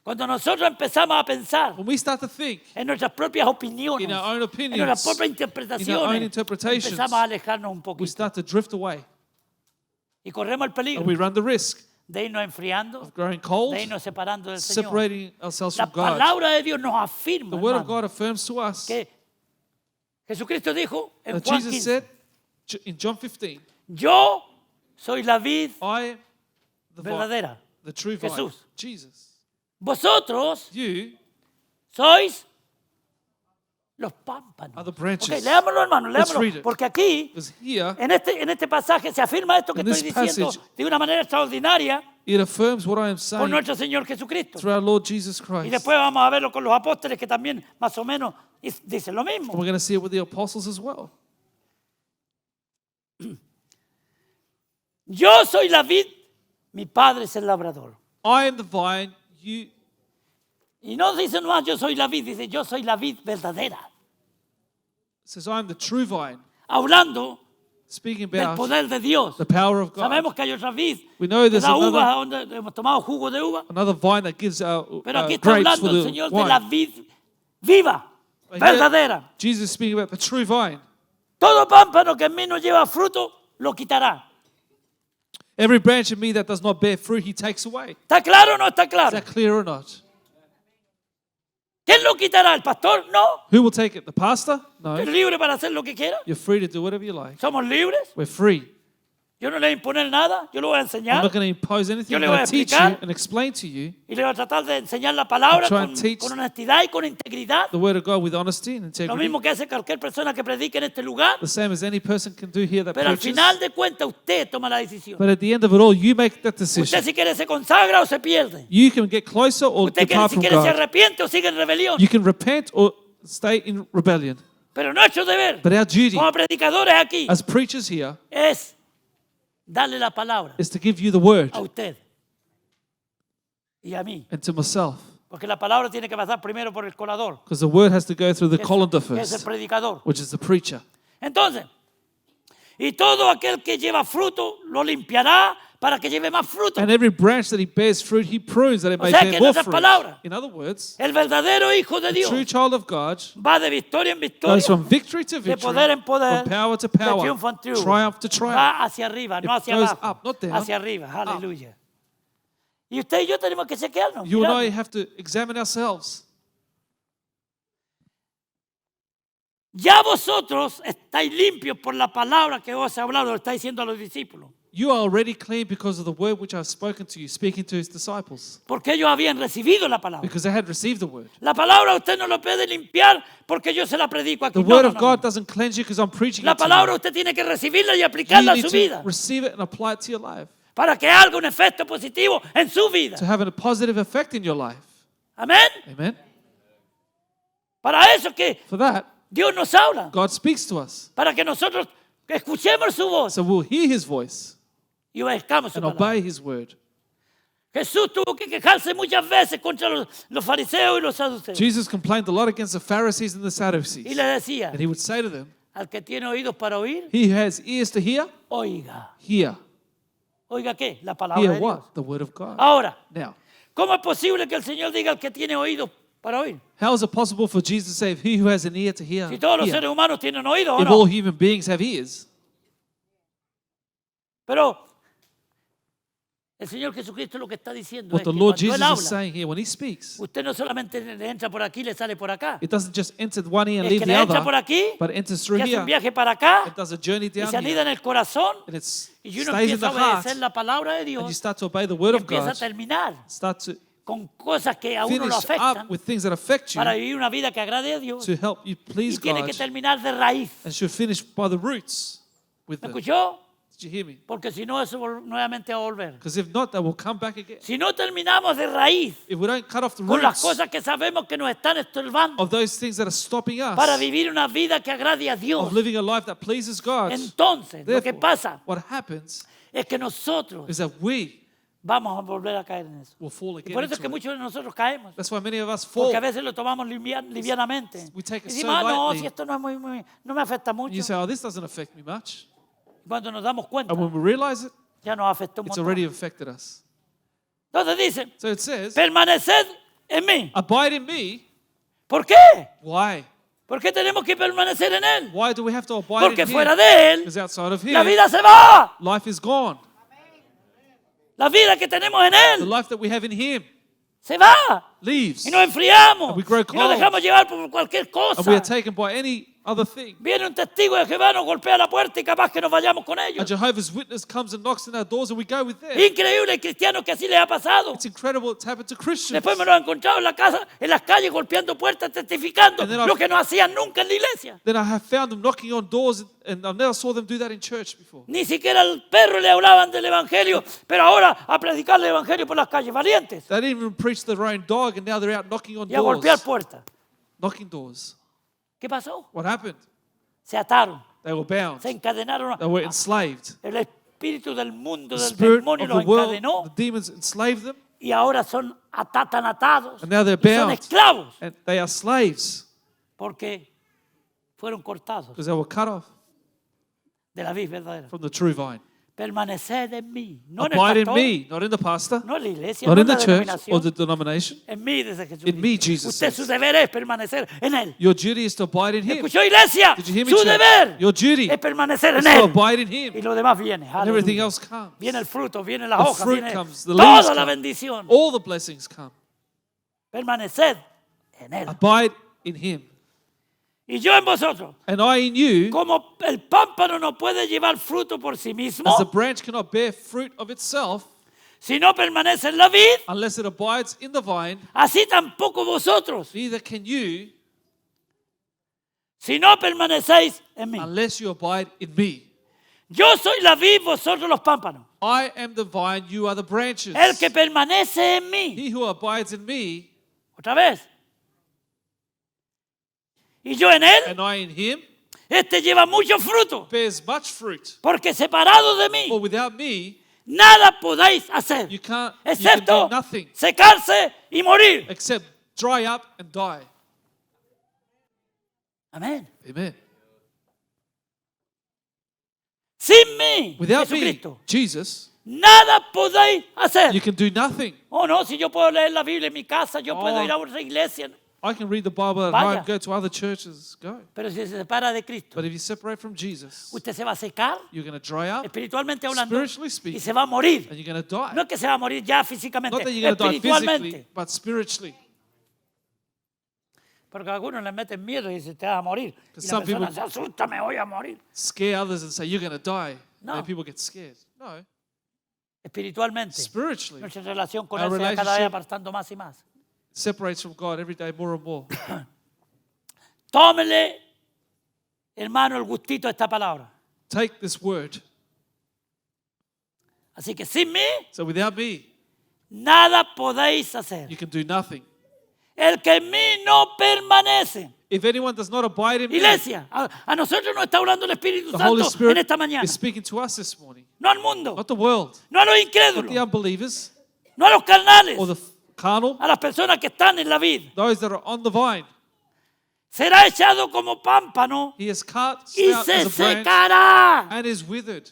Cuando nosotros empezamos a pensar When we start to think en nuestras propias opiniones, in our own en nuestras opinions, propias in our own interpretaciones, interpretations, empezamos a alejarnos un we poquito. start to drift away Y corremos el peligro and we run the risk de irnos enfriando, of growing cold, de irnos separando del Señor. separating ourselves La from God. palabra de Dios nos afirma, The Word of hermano, God affirms to us que Jesucristo dijo en that Juan Jesus 15, said in John 15, yo soy la vid I am the vine, verdadera. the true vine. Jesús. Jesus. Vosotros You sois los pámpanos. are the branches. Ok, leámoslo, hermano, Let's leámoslo. read it. Porque aquí, Because here, en este pasaje, se afirma esto que In estoy this diciendo passage, de una manera extraordinaria it affirms what I am por saying nuestro Señor Jesucristo. through our Lord Jesus Y Christ. después vamos a verlo con los apóstoles que también más o menos dicen lo And mismo. we're going to see it with the apostles as well. Yo soy la vid, mi padre es el labrador. I am the vine, you. Y no dice nomás yo soy la vid, dice yo soy la vid verdadera. It says, I am the true vine. Hablando Speaking del about poder de Dios. the power of God. Sabemos que hay otra vid We know que there's da uvas another, donde hemos tomado jugo de uva. another vine that gives out Pero aquí está grapes hablando for el the Señor de la wine. vid viva, But here, verdadera. Jesus is speaking about the true vine. Todo pámpano que en mí no lleva fruto, lo quitará. Every branch in me that does not bear fruit, he takes away. ¿Está claro o no está Is claro? that clear or not? ¿Quién lo quitará? ¿El pastor? No. Who will take it? The pastor? No. ¿Es libre para hacer lo que quiera? You're free to do whatever you like. ¿Somos libres? We're free. Yo no le voy a imponer nada, yo lo voy a I'm enseñar not going to impose anything. Yo I'm le going voy a to teach you explicar. and explain to you y le voy a tratar de enseñar la palabra I'll try con, and teach con honestidad y con integridad. the word of God with honesty and Lo integrity. mismo que hace cualquier persona que predique en este lugar. The same as any person can do here that Pero al preaches. final de cuentas usted toma la decisión. But at the end of it all, you make that Usted decision. si quiere se consagra o se pierde. You can get closer or Usted depart si from quiere se God. arrepiente o sigue en rebelión. You can repent or stay in rebellion. Pero nuestro deber But our duty como predicadores aquí as preachers here es darle la palabra is to give you the word a usted y a mí. and to myself. Porque la palabra tiene que pasar primero por el colador, Because the word has to go through the colander que es el first, predicador. which is the preacher. Entonces, y todo aquel que lleva fruto lo limpiará para que lleve más fruto. And every branch that he bears fruit, he prunes that it O may sea bear que en more otras fruit. palabras, In other words, El verdadero hijo de the Dios true child of God va de victoria en victoria, goes from victory to de victory, poder en poder, from power to de power, triunfo en triunfo. triumph to triumph. Va hacia arriba, no It hacia goes abajo, up, not down, hacia arriba. Aleluya. Y usted y yo tenemos que chequearnos. You and I mirarnos. have to examine ourselves. Ya vosotros estáis limpios por la palabra que os he hablado, lo está diciendo a los discípulos. You are already clean because of the word which I have spoken to you, speaking to his disciples, Porque ellos habían recibido la palabra. because they had received the word. La palabra usted no lo puede limpiar porque yo se la predico aquí. The No, word no, of no, God no. doesn't cleanse you because I'm preaching La it to palabra you. usted tiene que recibirla y You aplicarla a need su to vida receive it and apply it to your life para que haga un efecto positivo en su vida. to have a positive effect in your life. Amén. Amen. Para eso que For that, Dios nos habla, God speaks to us. para que nosotros escuchemos su voz So we'll hear his voice y obedezcamos su and palabra. obey his word. Jesús tuvo que quejarse muchas veces contra los fariseos y los saduceos. Jesus complained a lot against the Pharisees and the Y Sadducees. le decía, And he would say to them, al que tiene oídos para oír, he who has ears to hear, oiga. hear. Oiga, ¿qué? La palabra Hear de Dios. what? The word of God. Ahora, Now, ¿cómo es posible que el Señor diga al que tiene oídos para oír? how is it possible for Jesus to say, he who has an ear to hear, Si todos los hear? seres humanos tienen oídos o If all no. human beings have ears? Pero el Señor Jesucristo lo que está diciendo What es the que Lord cuando Él Jesus is habla, saying here, when he speaks, usted no solamente le entra por aquí y le sale por acá. it doesn't just enter one ear and El leave que the le entra por other, aquí, but it enters que through hace un here. viaje para acá It does a journey y down se anida here. en el corazón And it y uno stays in empieza the a heart. obedecer la palabra de And you Dios start to obey the y word of empieza a God. terminar Start to con cosas que a uno finish lo afectan up with things that affect you para vivir una vida que agrade a Dios to help you y please tiene God, que terminar de raíz. and should finish by the roots with ¿Me them. escuchó? Did you hear me? Porque si no, eso nuevamente va a volver. Because if not, they will come back again. Si no terminamos de raíz If we don't cut off the con las roots cosas que sabemos que nos están estorbando of those things that are stopping para us vivir una vida que agrade a Dios, of living a life that pleases God, entonces lo que therefore, pasa what happens es que nosotros is that we vamos a volver a caer en eso. we'll fall Y again por eso es into que it. muchos de nosotros caemos. That's why many of us fall. Porque a veces lo tomamos livianamente. We take it Y so decimos, no, lightly. si esto no, no me afecta And mucho. you say, oh, this doesn't affect me much. Cuando nos damos cuenta, And when we realize it, ya nos afectó un it's montón. already affected us. Entonces dice, So it says, permaneced en mí. abide in me. ¿Por qué? Why? ¿Por qué tenemos que permanecer en Él? Why do we have to abide Porque in fuera him? de Él, Because outside of la him, vida se va. life is gone. La vida que tenemos en The Él life that we have in him se va. leaves. Y nos enfriamos. And we grow Y nos cold. dejamos llevar por cualquier And we are cosa. taken by any other thing. Viene un testigo de Jehová, nos golpea la puerta y capaz que nos vayamos con A ellos. Jehovah's Witness comes and knocks on our doors and we go with them. Increíble, hay cristianos que así les ha pasado. It's incredible it's happened to Christians. Después me lo han encontrado en la casa, en las calles, golpeando puertas, testificando And then I've- lo que no hacían nunca en la iglesia. Then I have found them knocking on doors and I never saw them do that in church before. Ni siquiera al perro le hablaban del evangelio, pero ahora a predicar el evangelio por las calles, valientes, They didn't even preach their own dog and now they're out knocking on y a golpear doors. puertas. Knocking doors. ¿Qué pasó? What happened? Se ataron, They were bound. se encadenaron. They were enslaved. El espíritu del mundo, The del spirit demonio of los the world, encadenó the demons enslaved them y ahora son tan atados and now they're y son bound. esclavos And they are slaves porque fueron cortados because they were cut off de la vid verdadera. from the true vine. Permaneced en mí, no en Abide el in pastor, me, not in the pastor, no en la iglesia, not no in en the la church or denominación. the denomination. En mí, dice Jesús. In me, Jesus Usted says. su deber es permanecer en Él. Your duty is to abide in him. ¿Escuchó, iglesia? Did you hear me, Su church? deber Your duty es permanecer is en to Él. abide in Y him. lo demás viene. And everything Aleluya. else comes. Viene el fruto, viene las The hojas, fruit viene comes, the leaves toda la come. bendición. All the blessings come. Permaneced en Él. Abide in him. Y yo en vosotros. And I in you, Como el pámpano no puede llevar fruto por sí mismo, as the branch cannot bear fruit of itself si no permanece en la vid, unless it abides in the vine, así tampoco vosotros, neither can you si no permanecéis en mí. unless you abide in me. Yo soy la vid, vosotros los pámpanos. I am the vine, you are the branches. El que permanece en mí. He who abides in me, Otra vez. Y yo en él, and I in him, este lleva mucho fruto. bears much fruit. Porque separado de mí, For without me, nada podéis hacer. you can Excepto do nothing secarse y morir. except dry up and die. Amén. Amen. Sin mí, Without me, Jesucristo, Jesus, nada podéis hacer. you can do nothing. Oh, no, si yo puedo leer la Biblia en mi casa, yo puedo Oh. ir a otra iglesia. I can read the Bible at Vaya. home, go to other churches, go. Pero si se separa de Cristo, But if you separate from Jesus, usted se va a secar, you're going to dry up espiritualmente hablando, spiritually y speaking, se va a morir. and you're going to die. No es que se va a morir ya físicamente, Not that you're going to die physically, espiritualmente. but spiritually. Porque a algunos les meten miedo y dicen, te vas a morir. Y la Some persona people- se asusta, me voy a morir. Scare others and say, you're going to die. No. And people get scared. No. Espiritualmente, Spiritually, nuestra relación con Our Él se va cada vez relationship- apartando más y más. it separates from God every day more and more. Tómele, hermano, el gustito a esta palabra. Take this word. Así que sin mí, So without me, nada podéis hacer. you can do nothing. El que en mí no permanece. If anyone does not abide in me, Iglesia, a nosotros nos está hablando el Espíritu the Holy Santo en Spirit esta mañana. is speaking to us this morning. No al mundo, Not the world, no a los not the incrédulos, unbelievers no a los carnales, or the carnal, a las personas que están en la vid. those that are on the vine. Será echado como pámpano He is cut y out se as a branch secará. and is withered.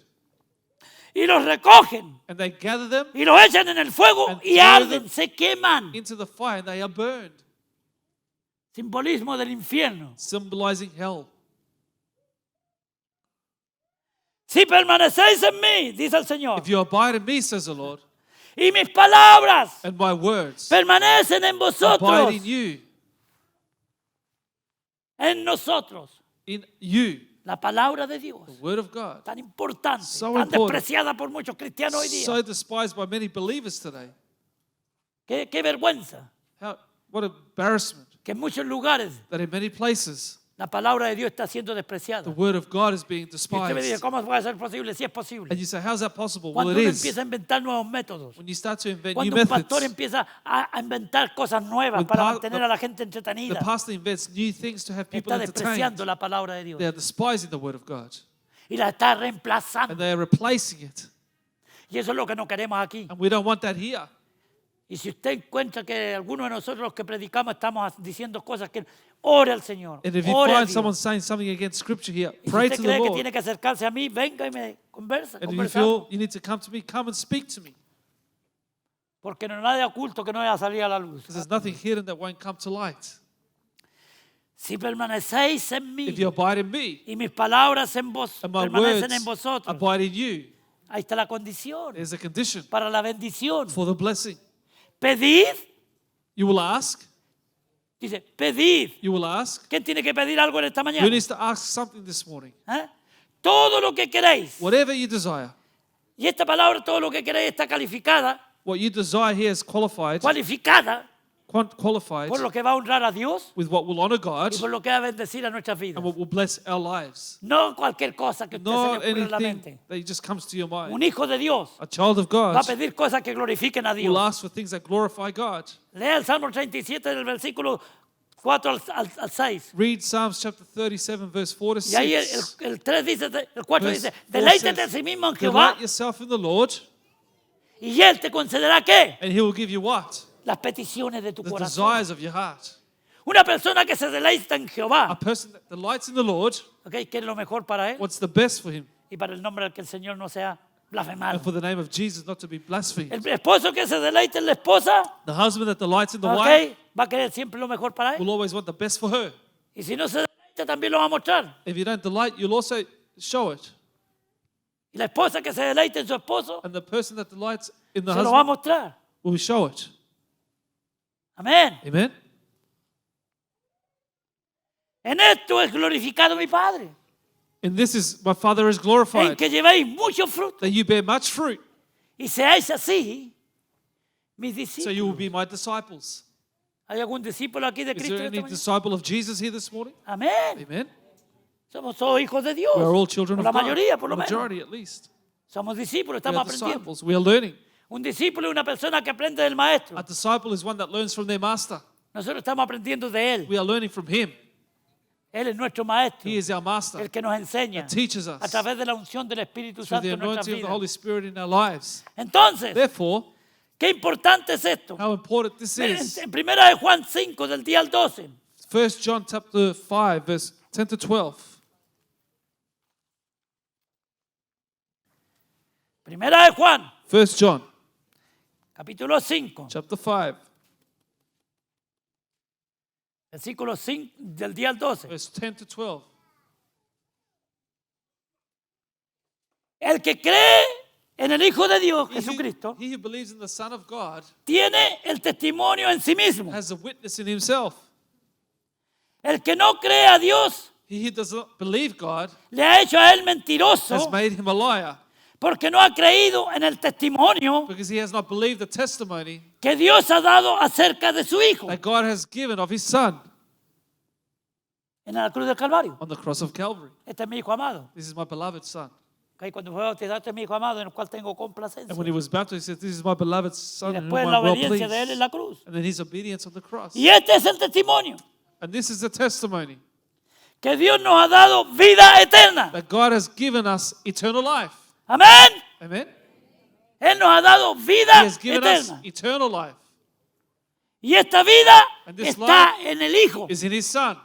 Y los recogen And they gather them y los echan en el fuego And y throw arden, them se queman. into the fire and they are burned, Simbolismo del infierno. symbolizing hell. Si permanecéis en mí, dice el Señor, If you abide in me, says the Lord, y mis palabras and my words permanecen en vosotros, abide in you, en nosotros. in you, La palabra de Dios, the word of God, tan importante, So tan important. despreciada por muchos cristianos hoy día. so despised by many believers today. Qué vergüenza What embarrassment que en muchos lugares that in many places la palabra de Dios está siendo despreciada. the word of God is being Y usted me dice, despised. ¿cómo puede ser posible? Si es posible. And you say, how's that possible? Well, Cuando it uno is. empieza a inventar nuevos métodos, When you start to invent new cuando un pastor methods, empieza a inventar cosas nuevas When para pa- mantener the- a la gente the entretenida, pastor invents new things to have people está entertained. despreciando la palabra de Dios They are despising the word of God. y la está reemplazando. And they are replacing it. Y eso es lo que no queremos aquí. And we don't want that here. Y si usted encuentra que algunos de nosotros los que predicamos estamos diciendo cosas que ore al Señor, And if you ore a find Dios. someone saying something against Scripture here, Y si pray usted to the cree que Lord. tiene que acercarse a mí, venga y me conversa, And if you conversamos. feel you need to come to me, come and speak to me. Porque no hay nada oculto que no vaya a salir a la luz. Because there's nothing hidden that won't come to light. Si permanecéis en mí If you abide in me, y mis palabras en vos and my permanecen en words vosotros, abide in you, ahí está la condición there's a condition para la bendición. for the blessing. Pedid, You will ask. dice, pedid. You will ask. ¿Quién tiene que pedir algo en esta mañana? Who needs to ask something this morning? ¿Eh? Todo lo que queréis. Whatever you desire. Y esta palabra, todo lo que queréis, está calificada, What you desire here is qualified por lo que va a honrar a Dios with what will honor God y por lo que va a bendecir a nuestras vidas. and what will bless our lives. No cualquier cosa que usted Not se le ocurra en la anything mente. that just comes to your mind. Un hijo de Dios A child of va a God pedir cosas que glorifiquen a Dios. will ask for things that glorify God. Lea el Salmo 37 del versículo 4 al 6. Read Psalms chapter 37, verse 4 to Y ahí 6. el 3 dice, el 4 Verse dice, 4 deleítate a says, sí mismo en Jehová Delight yourself in the Lord, y Él te concederá ¿qué? and He will give you what? Las peticiones de tu The corazón. desires of your heart. Una persona que se deleita en A Jehová, person that delights in the Lord, ¿okay? Quiere lo mejor para Él what's the best for him? y para el nombre del que el Señor no sea blasfemado. And for the name of Jesus not to be blasphemed. El esposo que se deleita en la esposa, The husband that delights in the wife ¿okay? Va a querer siempre lo mejor para Él. will always want the best for her. Y si no se deleita, también lo va a mostrar. If you don't delight, you'll also show it. Y la esposa que se deleita en su esposo, And the person that delights in the se lo va a husband mostrar. will show it. Amén. Amen? En esto es glorificado mi Padre, And this is, my Father is en glorified, que llevéis mucho fruto that you bear much fruit, y seáis así mis so you will discípulos. be my disciples. ¿Hay algún discípulo aquí de Is Cristo there en any esta mañana? disciple of Jesus here this morning? Amén. Amen? Somos todos hijos de Dios. We are all children Por of la God. mayoría, por The lo menos. majority, at least. Somos discípulos, We estamos are aprendiendo. disciples. We are learning. Un discípulo es una persona que aprende del maestro. A disciple is one that learns from their master. Nosotros estamos aprendiendo de Él. We are learning from him. Él es nuestro maestro, He is our master. el que nos enseña That teaches us a través de la unción del Espíritu through Santo the en nuestras anointing of the vidas. Holy Spirit in our lives. Entonces, Therefore, qué importante es esto. how important this En is. en primera de Juan 5, del día al 12. 1 John chapter 5, verse 10 to 12. Primera de Juan, 1 John capítulo 5, chapter 5, versículo 5, del día al 12. verse 10 to 12. El que cree en el Hijo de Dios, He Jesucristo, who believes in the Son of God tiene el testimonio en sí mismo. has a witness in himself. El que no cree a Dios He who does not believe God le ha hecho a él has mentiroso made him a liar, porque no ha creído en el testimonio because he has not believed the testimony que Dios ha dado acerca de su Hijo that God has given of his Son en la cruz del Calvario. on the cross of Calvary. Este es mi Hijo amado. This is my beloved Son. Okay, cuando fue bautizado, este es mi Hijo amado en el cual tengo complacencia. And when he was baptized, he said, "This is my beloved Son Y in whom después I'm la well obediencia de él en pleased." la cruz. And then his obedience on the cross. Y este es el testimonio, And this is the testimony que Dios nos ha dado vida eterna. that God has given us eternal life. Amén. Amen? Él nos ha dado He vida has given us eterna. eternal life. Y esta vida And this está en el Hijo, Is in his Son.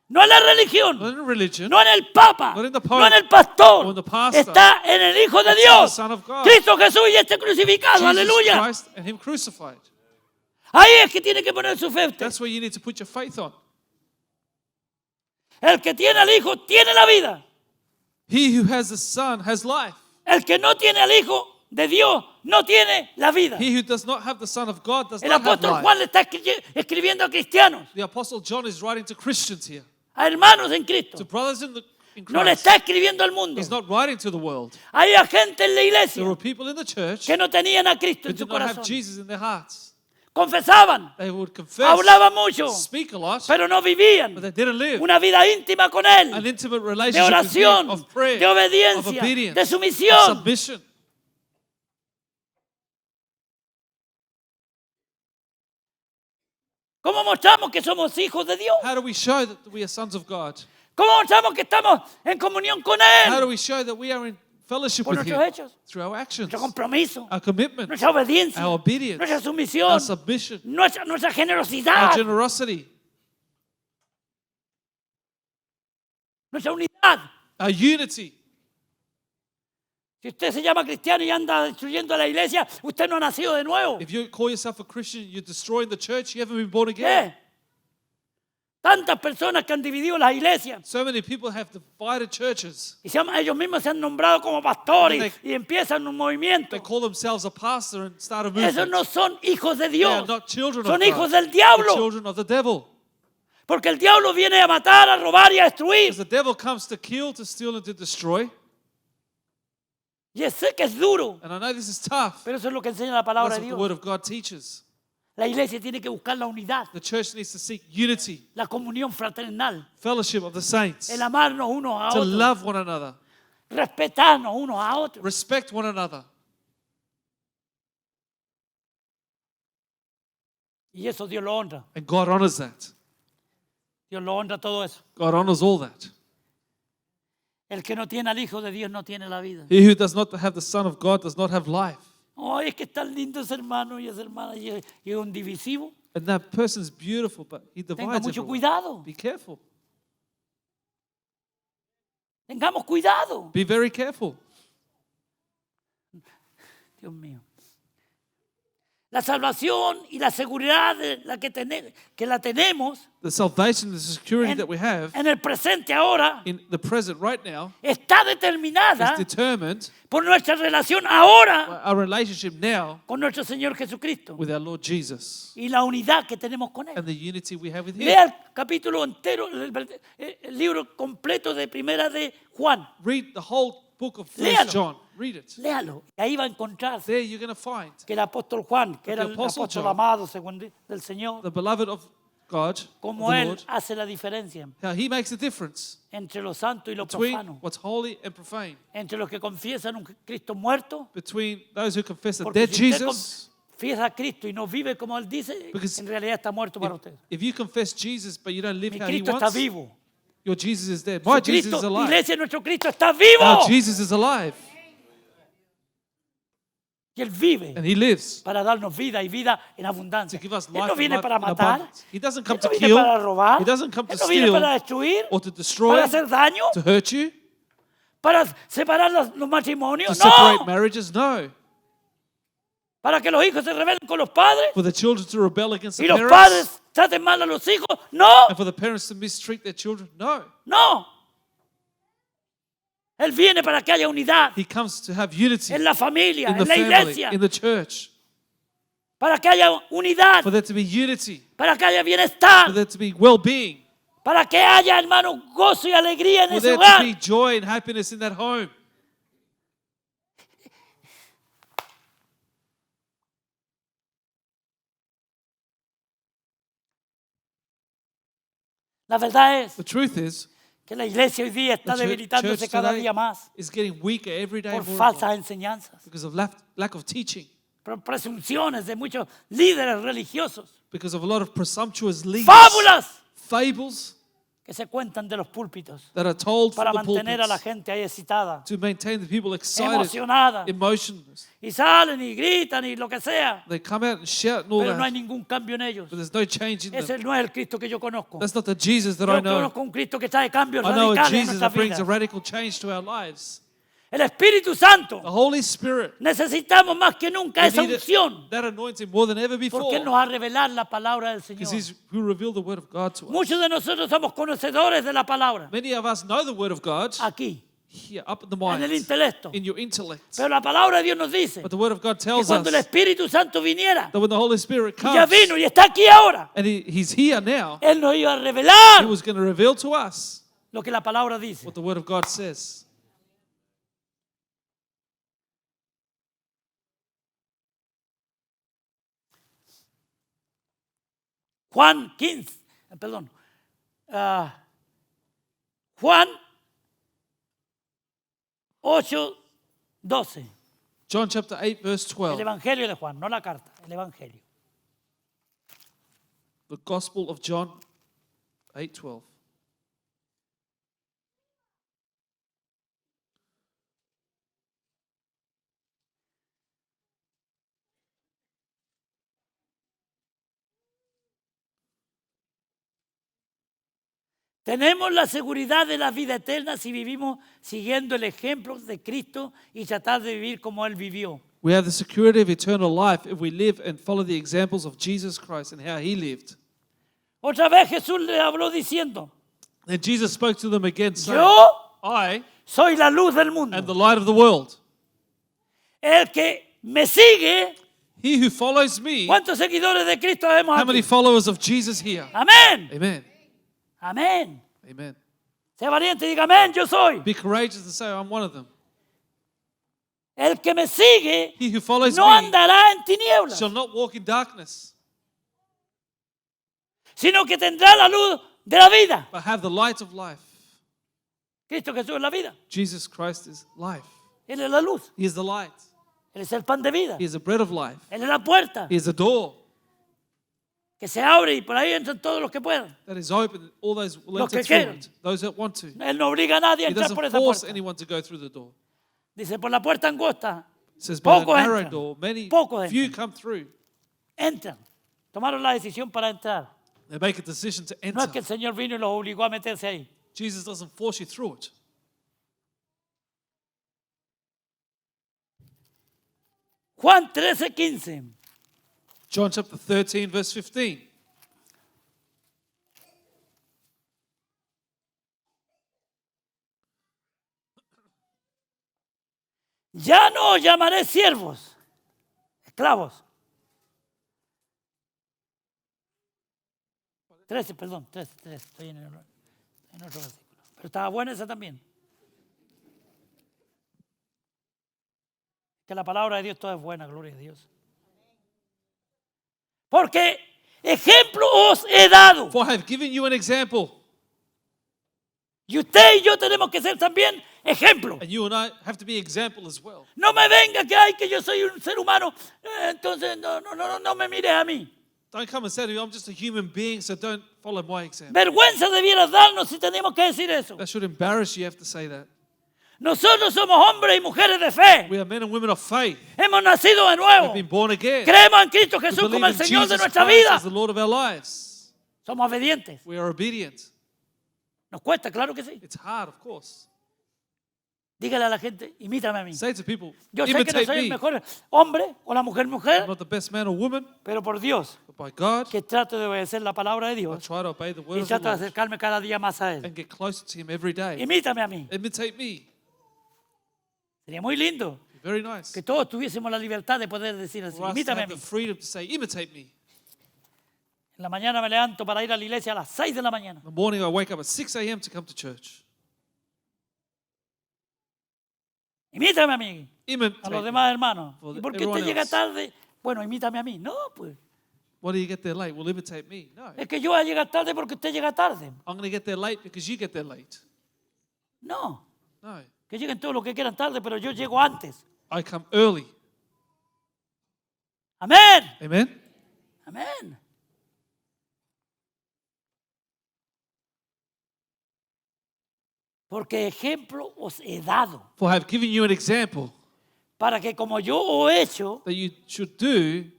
no en la religión, Not in religion. no en el Papa, Not in the Pope, no en el pastor. or in the pastor. Está en el Hijo de It's in the Dios, Son of God. Cristo Jesús y este crucificado. Jesus Aleluya. Christ and him crucified. Ahí es que tiene que poner su fe usted. That's where you need to put your faith on. El que tiene al Hijo tiene la vida. He who has the Son has life. El que no tiene al Hijo de Dios no tiene la vida. He who does not have the Son of God does El not have apóstol life. Juan le está escribiendo a cristianos, The Apostle John is writing to Christians here, a hermanos en to Cristo. brothers in No le Christ. está escribiendo al mundo. He's not writing to the world. Hay gente en la There iglesia were people in the church que no tenían a Cristo who en su did not have corazón. Jesus in their hearts. Confesaban, They would confess, hablaban mucho, speak a lot, pero no vivían but they didn't live una vida íntima con an Él, intimate de relationship with Him, oración, of prayer, de of obediencia, obedience, de of sumisión. submission. ¿Cómo mostramos que somos hijos de Dios? How do we show that we are sons of God? ¿Cómo mostramos que estamos en comunión con How do Él? we show that we are in fellowship por with nuestros Him hechos, through our actions, nuestro compromiso, our commitment, nuestra obediencia, our obedience, nuestra sumisión, our submission, nuestra our generosidad, generosity, nuestra unidad. our unity. Si usted se llama cristiano y anda destruyendo la iglesia, usted no ha nacido de nuevo. If you call yourself a Christian, you're destroying the church, you haven't been born again. ¿Qué? Tantas personas que han dividido las iglesias So many people have divided churches. y ellos mismos se han nombrado como pastores y empiezan un movimiento. They call themselves a pastor and start a Esos movement. no son hijos de They are Dios, not children son of hijos God. del They're diablo. children of the devil. Porque el diablo viene a matar, a robar y a destruir. Because the devil comes to kill, to steal, and to destroy. Y sé que es duro, And I know this is tough. pero eso es lo que enseña la That's palabra what de the Word Dios. of God teaches. La iglesia tiene que buscar la unidad, The church needs to seek unity, la comunión fraternal, fellowship of the saints, el amarnos unos a to otros, love one another, respetarnos unos a otros. respect one another. Y eso Dios lo honra. And God honors that. Dios lo honra todo eso. God honors all that. El que no tiene al Hijo de Dios no tiene la vida. He who does not have the Son of God does not have life. Oh, es que es tan lindo ese hermano y esa hermana y es un divisivo. And that person's beautiful, but he Tenga divides mucho everyone. cuidado. Be careful. Tengamos cuidado. Be very careful. Dios mío. La salvación y la seguridad de que la tenemos The salvation, the security en, that we have en el presente ahora in the present right now está is determinada determined por nuestra relación ahora by our relationship now con nuestro Señor Jesucristo with our Lord Jesus y la unidad que tenemos con Él. and the unity we have with Him. Lea el capítulo entero, el libro completo de Primera de Juan. Read the whole book of 1 Léalo. John. Read it. Léalo. Y ahí va a encontrar There you're going to find que el apóstol Juan, que era The el Apostle apóstol John, amado según del Señor, the beloved of God, of como the Él Lord, hace la diferencia how He makes a difference entre lo santo y lo between profano, what's holy and profane, entre los que confiesan un Cristo muerto, between those who confess the porque dead si usted Jesus. confiesa a Cristo y no vive como Él dice, Because en realidad está muerto para usted. If you confess Jesus but you don't live Mi how He Cristo está wants, vivo. your Jesus is dead. Su My Jesus is Cristo, alive. iglesia, nuestro Cristo está vivo. Our Jesus is alive Y Él vive and He lives para darnos vida y vida en to abundancia. give us Él life no and viene life para in matar, abundance. He doesn't Él come no to viene kill. para robar, He doesn't come to Él no viene steal para destruir, or to destroy, para hacer daño, to hurt you, para separar los to matrimonios. separate No, marriages. No. para que los hijos se rebelen con los padres For the children to rebel against y the los parents padres traten mal a los hijos. No, and for the parents to mistreat their children. No. no. Él viene para que haya unidad He comes to have unity en la familia, in the en la family, iglesia, in the church, para que haya unidad, for there to be unity, para que haya for bienestar, there to be well-being, para que haya, hermano, gozo y alegría en for ese there to hogar. be joy and happiness in that home. La verdad es The truth is, que la iglesia hoy día está the debilitándose church cada today día más is getting weaker every day por more and falsas more enseñanzas, because of lack of teaching, por presunciones de muchos líderes religiosos, because of a lot of presumptuous leaders, fábulas fables que se cuentan de los púlpitos that are told para from the mantener a la pulpits gente ahí excitada, to maintain the people excited, emocionada, emotionless. y salen y gritan y lo que sea, They come out and shout and all pero no hay that, ningún cambio en ellos. but there's no change in Ese them. no es el Cristo que yo conozco. That's not the Jesus that Yo I know. conozco un Cristo que trae cambios I know a radicales en Jesus nuestra that brings a vida. radical change to our lives. El Espíritu Santo. The Holy Spirit. Necesitamos más que nunca We esa need unción, that anointing more than ever porque before Él nos va a revelar la palabra del because Señor. He's who revealed the Word of God to us. Muchos de nosotros somos conocedores de la palabra Many of us know the Word of God aquí, here, up in the en el mind, intelecto. in your intellect. Pero la palabra de Dios nos dice But the Word of God que tells cuando el us Espíritu Santo viniera, that when the Holy Spirit y ya comes vino y está aquí ahora, and He's here now, Él nos iba a He revelar was going to reveal to us lo que la palabra dice. what the Word of God says. Juan 15, perdón, Juan 8:12. John chapter 8, verse El 12. Evangelio de Juan, no la carta, el Evangelio. The Gospel of John 8:12. Tenemos la seguridad de la vida eterna si vivimos siguiendo el ejemplo de Cristo y tratar de vivir como Él vivió. We have the security of eternal life if we live and follow the examples of Jesus Christ and how he lived. Otra vez Jesús le habló diciendo, And Jesus spoke to them again, saying, yo I soy la luz del mundo. am the light of the world. El que me sigue, He who follows me, ¿cuántos seguidores de Cristo vemos how many aquí? followers of Jesus here? Amén, Amen. amén. Amen. Sea valiente y diga, amén, yo soy. Be courageous and say, I'm one of them. El que me sigue He who follows no me andará en tinieblas, shall not walk in darkness, sino que tendrá la luz de la vida. but have the light of life. Cristo Jesús es la vida. Jesus Christ is life. Él es la luz. He is the light. Él es el pan de vida. He is the bread of life. Él es la puerta He is the door que se abre y por ahí entran todos los que puedan. that is open. All those will Los que enter through quieran. it. Those that want to. Él no obliga a nadie a He entrar doesn't por esa force puerta. anyone to go through the door. Dice, por la puerta angosta, It says by the Pocos narrow entran. door, many Pocos few entran. come through. entran. Tomaron la decisión para entrar. They make a decision to No es que enter. el Señor vino y los obligó a meterse ahí. Jesus doesn't force you through it. Juan 13:15. John chapter 13, verse 15. Ya no os llamaré siervos, esclavos. 13, perdón, 13, estoy en otro versículo. Pero estaba buena esa también. Que la palabra de Dios toda es buena, gloria a Dios. Porque ejemplo os he dado. For I have given you an example, Y usted y yo tenemos que ser también ejemplo. and you and I have to be example as well. No me venga que hay que yo soy un ser humano, entonces no me mires a mí. Don't come and say to me, I'm just a human being, so don't follow my example. Vergüenza debieras darnos si tenemos que decir eso. That should embarrass you have to say that. Nosotros somos hombres y mujeres de fe. We are men and women of faith. Hemos nacido de We've nuevo. been born again. Creemos en Cristo We Jesús como believe el in Señor de Jesus nuestra Christ vida. as the Lord of our lives. Somos obedientes. We are obedient. Nos cuesta, claro que sí. It's hard, of course. Dígale a la gente, imítame a mí. Say to people, Yo sé que no imitate soy el me. mejor hombre o la mujer I'm not the best man or woman, pero por Dios, but by God, que trato de obedecer la palabra de I Dios try to obey the word y of the trato de Lord acercarme cada día más a Él. and get closer to Him every day. Imítame a mí. Imitate me. Sería muy lindo Very nice. que todos tuviésemos la libertad de poder decir así, For us to imítame a have mí. the freedom to say, imitate me. En la mañana me levanto para ir a la iglesia a las 6 de la mañana. In the morning, I wake up at 6 a.m. to come to church. Imítame a mí, Imitate a los me. demás hermanos. For ¿Y por qué everyone usted llega else. tarde? Bueno, imítame a mí. No, pues. Why do you get there late? Well, imitate me. No. Es que yo voy a llegar tarde porque usted llega tarde. I'm going to get there late because you get there late. No, No. que lleguen todos los que quieran tarde, pero yo llego antes. I come early. Amén. Amen? Amén. Porque ejemplo os he dado For I have given you an example para que como yo os he hecho, that you should do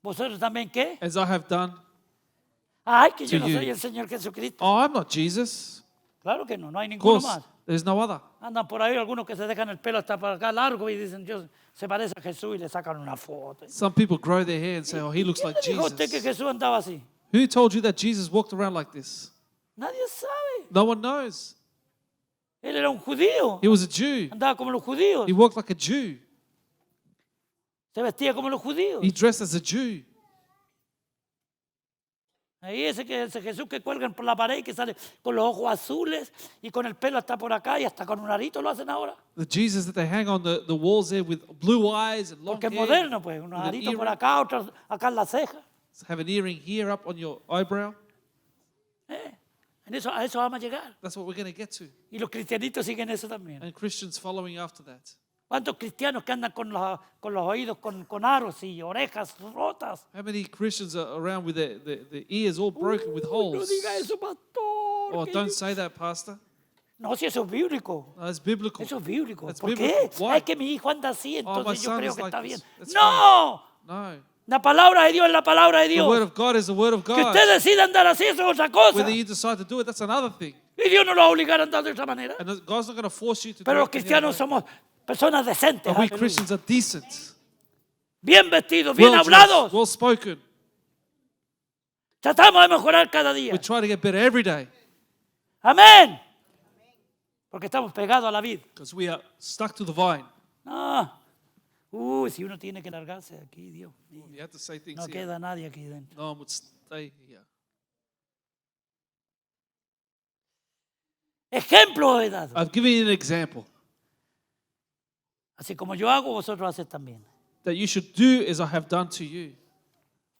vosotros también qué. as I have done. Ay, que yo To no you. soy el Señor Jesucristo. Oh, I'm not Jesus. Claro que no, no hay Of ninguno course, más. there's no other. Andan por ahí algunos que se dejan el pelo hasta para acá largo y dicen, yo se parece a Jesús y le sacan una foto. Some people grow their hair and say, oh, he looks ¿Quién like le dijo a usted que Jesus. Jesús andaba así? Who told you that Jesus walked around like this? Nadie sabe. No one knows. Él era un judío. He was a Jew. Andaba como los judíos. He walked like a Jew. Se vestía como los judíos. He dressed as a Jew. Ahí ese Jesús que cuelgan por la pared y que sale con los ojos azules y con el pelo hasta por acá y hasta con un arito lo hacen ahora. The Jesus that they hang on the walls there with blue eyes and long Porque es hair. moderno, pues. Unos with an aritos por earring. acá, otros acá en la ceja. Have an earring here up on your eyebrow. A eso vamos a llegar. That's what we're going to get to. Y los cristianitos siguen eso también. And Christians following after that. ¿Cuántos cristianos que andan con los oídos con aros y orejas rotas? How many Christians are around with the ears all broken with No holes? diga eso, pastor. Oh, que don't yo- say that, Pastor. No, si eso es bíblico. No, it's biblical. Eso es bíblico. That's ¿Por biblical. qué? Why? Es que mi hijo anda así, Oh, my entonces yo son creo is que like está this. bien. That's ¡No! No. La palabra de Dios es la palabra de The word Dios. of God is the word of Que God. usted decida andar así, eso es otra cosa. Whether you decide to do it, that's another thing. Y Dios no lo va a obligar a andar de esa manera. And God's not going to force you to Pero do los it. any other cristianos way. somos personas decentes, But we aleluya. Christians are decent, Bien vestidos, bien well hablados. dressed, well spoken. Tratamos de mejorar cada día. We try to get better every day Amén. Porque estamos pegados a la vid. because we are stuck to the vine. No. Si uno tiene que largarse de aquí, Dios mío. You have to say things No here. queda nadie aquí dentro. No one would stay here. Ejemplo he dado. I've given you an example Así como yo hago, vosotros haced también. that you should do as I have done to you.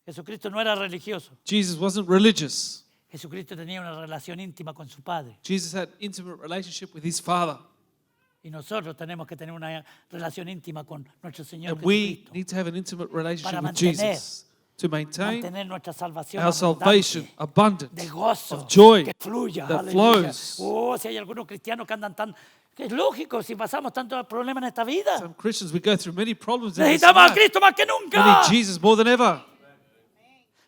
Jesucristo no era religioso. Jesus wasn't religious. Jesucristo tenía una relación íntima con su Padre. Jesus had intimate relationship with his Father. Y nosotros tenemos que tener una relación íntima con nuestro Señor And we Jesucristo. need to have an intimate relationship Para with mantener- Jesus to maintain Mantener nuestra salvación our salvation abundante, abundant, de gozo, of joy que fluya. that Aleluya. flows. Si hay algunos cristianos que andan tan... Que es lógico, si pasamos tantos problemas en esta vida. Some Christians, we go through many problems in this Necesitamos a life. Cristo más que We nunca. need Jesus more than ever.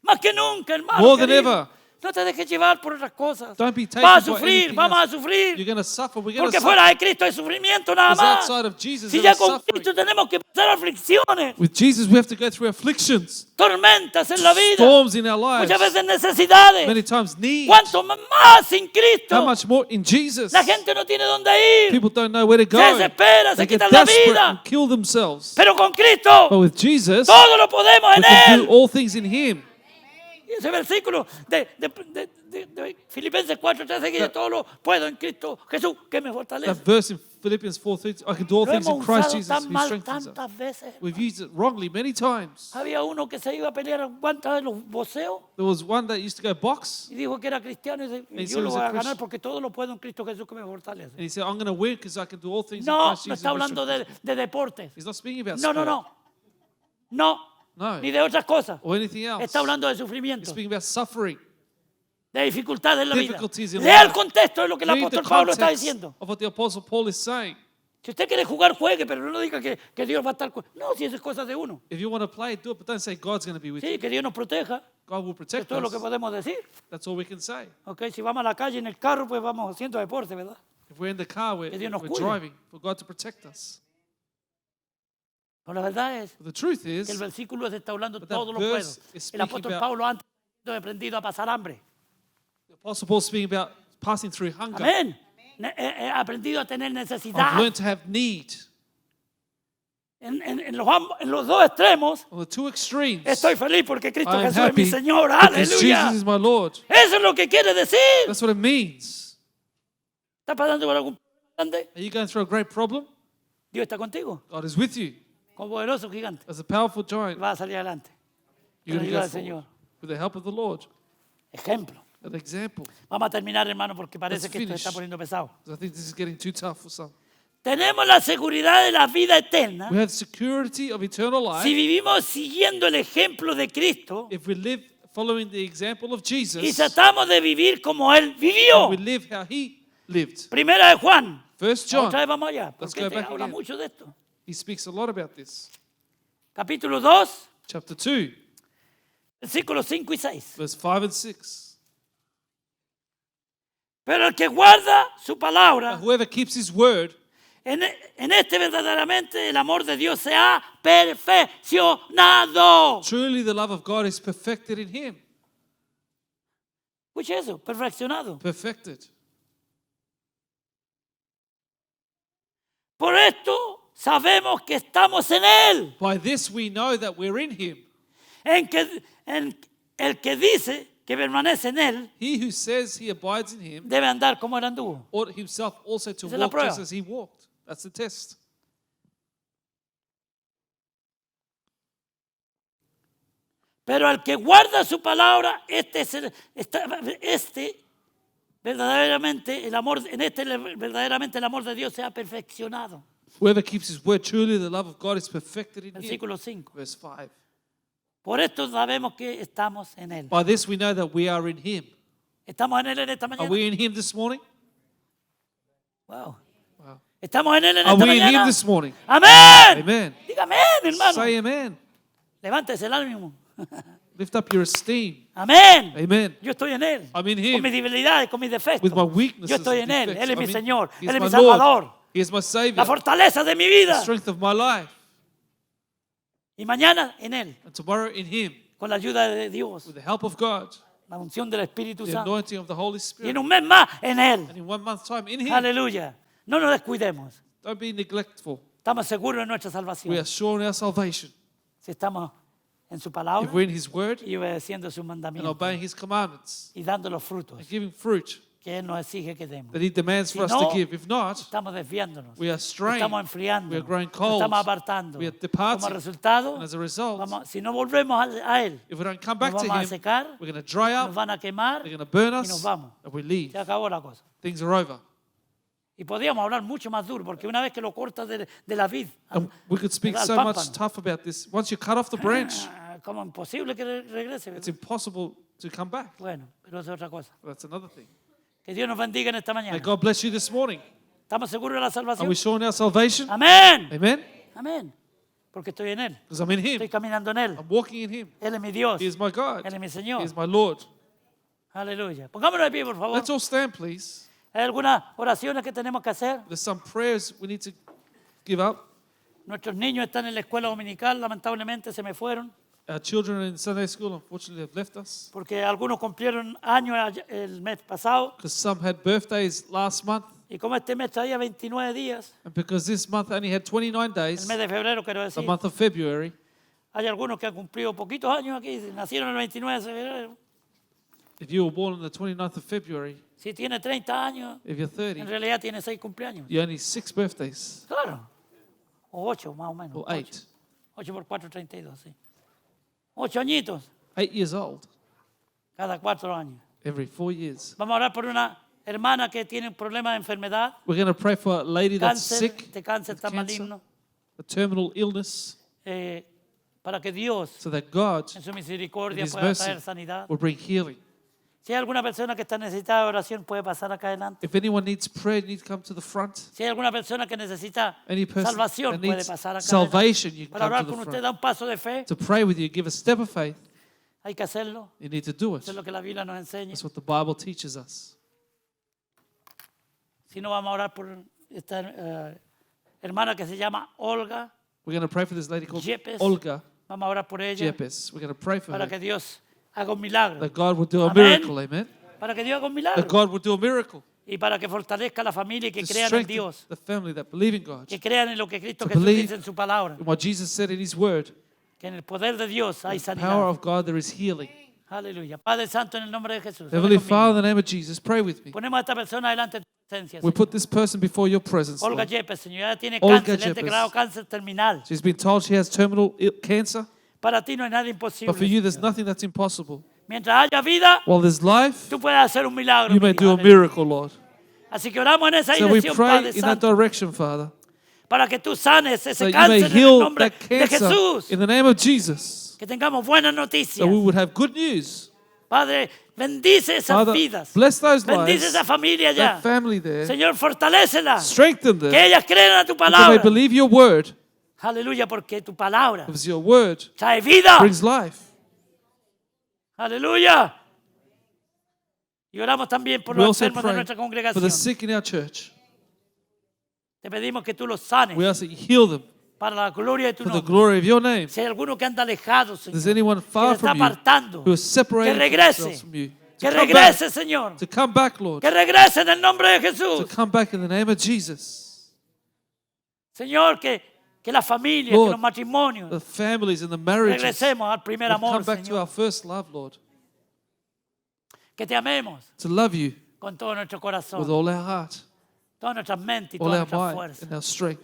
Más que nunca, hermano. More than querido. ever. No te dejes llevar por otras cosas. Don't be taken Vas a by sufrir, anything vamos a else. sufrir. You're going to suffer. We're going Porque to fuera suffer. de Cristo hay sufrimiento nada Because más. outside of Jesus, Si there ya is con suffering. Cristo tenemos que pasar aflicciones, With Jesus, we have to go through afflictions, tormentas en la vida, storms in our lives, muchas veces necesidades. many times need. Cuanto más sin How Cristo, much more in Jesus? la gente no tiene dónde ir. People don't know where to go. Se desespera, They se get quitan la desperate vida. and kill themselves. Pero con Cristo, But with Jesus, todo lo podemos we en can do Él. all things in Him. Y ese versículo de Filipenses 4:13 que yo todo lo puedo en Cristo Jesús que me That fortalece. verse in Philippians 4:3, I can do all Lo things hemos in Christ usado Jesus tan who mal strengthens us. tantas veces. We've used it wrongly many times. Había uno que se iba a pelear cuántas de los boxeos There was one that used to go box, y dijo que era cristiano y dice, He yo said lo he was voy a a ganar Christian. porque todo lo puedo en Cristo Jesús que me fortalece. and he said, I'm going to win because I can do all things in No, Christ no Jesus. está who hablando strengthens us." de deportes. He's not speaking about No, no, sport no. No. Ni de otras cosas. or anything else. Está hablando de He's sufrimiento, speaking about suffering. de dificultades en la vida. Difficulties in Lea el life. contexto de lo que el Read the apóstol Pablo está context diciendo. of what the Apostle Paul is saying. Si usted quiere jugar, juegue, pero no diga que Dios va a estar con... No, si eso es cosa de uno. If you want to play, do it, but don't say God's going to be with you. Sí, que Dios nos proteja. God will Eso protect es todo lo que us. podemos decir. That's all we can say. Okay, si vamos a la calle en el carro, pues vamos haciendo deporte, ¿verdad? If we're in the car, Que Dios nos we're cuide. driving for God to protect us. Pero la verdad es But the truth que el is, versículo se está hablando But that todo lo puedo. verse is El speaking apóstol about- Pablo antes ha aprendido a pasar hambre. the Apostle Paul is speaking about passing through hunger. Amén. He aprendido a tener I've necesidad. learned to have need. En los dos extremos, On the two extremes, estoy feliz porque Cristo I am Jesús es mi happy Señor. because Aleluya. Jesus is my Lord. Eso es lo que quiere decir. That's what it means. ¿Estás pasando por algún grande? Are you going through a great problem? Dios está contigo, God is with you. como poderoso gigante. As a powerful giant, Va a salir adelante. you're Con going la to ayuda go del forward Señor. with the help of the Lord. Ejemplo. An example. Vamos a terminar, hermano, porque parece Let's que esto se finish. está poniendo pesado. 'Cause I think this is getting too tough for some. Tenemos la seguridad de la vida eterna We have security of eternal si life vivimos siguiendo el ejemplo de Cristo if we live following the example of y Jesus. tratamos de vivir como Él vivió. We live how He lived. Primera de Juan. First John, Otra vez vamos allá, Let's porque go este back habla again. mucho de esto. he speaks a lot about this. Capítulo 2, Chapter 2, versículos 5 y 6. verse 5 and 6. Pero el que guarda su palabra, Whoever keeps His word, en este verdaderamente el amor de Dios se ha perfeccionado. truly the love of God is perfected in Him. Escuche eso, perfeccionado. Perfected. Por esto sabemos que estamos en Él. By this we know that we're in Him. En el que dice que permanece en Él He who says he abides in Him debe andar como Él anduvo. ought himself also to Esa es la walk prueba. just as He walked. That's the test. Pero el que guarda su palabra, verdaderamente el amor, verdaderamente el amor de Dios se ha perfeccionado. Whoever keeps His word, truly the love of God is perfected in Him. Versículo 5. Verse 5. Por esto sabemos que estamos en Él. By this we know that we are in Him. ¿Estamos en Él en esta Are mañana? we in Him this morning? Wow. Wow. ¿Estamos en Él en Are esta we in Him mañana? this morning? Amén. Amen. Diga amén, hermano. Say amen. Levántese el ánimo. Lift up your esteem. Amén. Amen. Yo estoy en Él. I'm in Con Him. mis debilidades, con mis defectos. With my weaknesses Yo estoy and en Él. defects. Él es mi I'm in- Señor. He Él is es mi my Salvador. Lord. He is my Savior. La fortaleza de mi The vida. strength of my life. Y mañana en Él. And tomorrow in Him. Con la ayuda de Dios. With the help of God. La unción del Espíritu The Santo. anointing of the Holy Y Spirit. en un mes más en Él. And in 1 month's time in Him. Aleluya. No nos descuidemos. Don't be neglectful. Estamos seguros de nuestra We salvación. are sure in our salvation. Si estamos en su palabra If we're in His Word y obedeciendo sus and mandamientos obeying His commandments y dando los frutos and giving fruit que Él nos exige que demos. that He demands for us Si no, to give. If not, Estamos desviándonos. we are straying. Estamos enfriando. We are growing cold. Estamos apartando. We are departing. Como resultado, And as a result, si no volvemos a Él, if we don't come nos back to vamos a Him, secar, we're going to dry nos up, van a quemar they're going to burn y nos us, vamos. and we leave. Se acabó la cosa. Things are over. Y podríamos hablar mucho más duro, porque una vez que lo cortas de la vid, And we could speak al so pámpano, much tough about this. Once you cut off the branch, como imposible que regrese. it's impossible to come back. Bueno, pero eso es otra cosa. That's another thing. Que Dios nos bendiga en esta May mañana. God bless you this morning. ¿Estamos seguros de la Are salvación? we sure in our salvation? Amén. Amen? Amén. Porque estoy en Él. Because I'm in Estoy Him. caminando en Él. I'm walking in Him. Él es mi Dios. He is my God. Él es mi He Señor. is my Lord. Aleluya. Pongámonos de pie, por favor. Let's all stand, please. Hay algunas oraciones que tenemos que hacer. There's some prayers we need to give up. Nuestros niños están en la escuela dominical. Lamentablemente se me fueron. Our children in Sunday school, unfortunately, have left us Porque algunos cumplieron años el mes pasado. because some had birthdays last month. Y como este mes traía 29 días, And because this month only had 29 el days, mes de febrero quiero the decir, month of February, hay algunos que han cumplido poquitos años aquí. Nacieron el 29 de febrero. if you were born on the 29th of February, Si tiene 30 años, if you're en 30, realidad tiene 6 cumpleaños. you only 6 birthdays Claro. O 8 más o menos. or 8. 8 por 4, 32, sí. 8 añitos 8 years old cada 4 años. every 4 years. Vamos a orar por una hermana que tiene un problema de enfermedad, We're going to pray for a lady that's cáncer, sick, este cáncer with tan cancer, maligno, a terminal illness, para que Dios, so that God en su misericordia, in His pueda mercy traer sanidad. will bring healing. Si hay alguna persona que está necesitada de oración, puede pasar acá adelante. If anyone needs prayer, you need to come to the front. Si hay alguna persona que necesita Any person salvación, that puede needs pasar acá salvation, you adelante. can Para come orar to con the usted, front. da un paso de fe. To pray with you, give a step of faith, Hay que hacerlo. you need to do it. Eso es lo que la Biblia nos enseña. That's what the Bible teaches us. Si no, vamos a orar por esta hermana que se llama Olga. We're going to pray for this lady called Yepes. Olga Vamos a orar por ella Jepes. We're going to pray for para her, que Dios haga un milagro. that God will do a Amén. miracle, amen? Para que Dios haga un That milagro. God will do a miracle Y para que fortalezca a la familia y que to crean en strengthen Dios. the family that believe in God. Que crean en lo que Cristo To Jesús believe dice en su palabra. And what Jesus said in His Word, Que en el poder de Dios hay the power sanidad. of God, there is healing. Aleluya. Padre Santo, en el nombre de Jesús. ore Heavenly conmigo. Father, in the name of Jesus, pray with me. Ponemos a esta persona delante de tu presencia. We Señor. put this person before your presence, Olga Lord. Yepes, Señor. Ella tiene Olga cáncer. Le han Yepes. declarado cáncer terminal. She's been told she has terminal cancer, Para ti no hay nada imposible. but for you, there's Señor. nothing that's impossible. Mientras haya vida, While there's life, tú puedes hacer un milagro. you mi may hija. do a Aleluya. miracle, Lord. Así que oramos en esa So we dirección, pray Padre in that Santo, direction, Father, para que tú sanes so ese that you may cáncer en el heal nombre that de cancer Jesús. in the name of Jesus, Que tengamos buenas noticias. that we would have good news. Padre, bendice esas Father, vidas. bless those Bendice lives, esa familia ya. that family there, Señor, fortalécela. strengthen them, Que ellas crean a tu that they may palabra. believe your word, Aleluya, porque tu palabra because your word trae vida. brings life. Aleluya. Y oramos también por We los also enfermos de pray nuestra for the congregación. sick in our church. Te pedimos que tú los sanes We ask that you heal them para la gloria de tu for the nombre. glory of your name. Si hay alguno que anda alejado, If Señor, there's anyone que far se está from you apartando, who is separated que regrese. themselves from you, que to come back, regrese, Señor. to come back, Lord, Que regrese en el nombre de to Jesús. come back in the name of Jesus. Señor, que las familias, Lord, que los matrimonios, The families and the marriages regresemos al primer would come amor, back to Señor. our first love, Lord, Que te amemos to love you con todo nuestro with corazón, all our heart, todas nuestras mentes y all toda our nuestra might, fuerza. and our strength.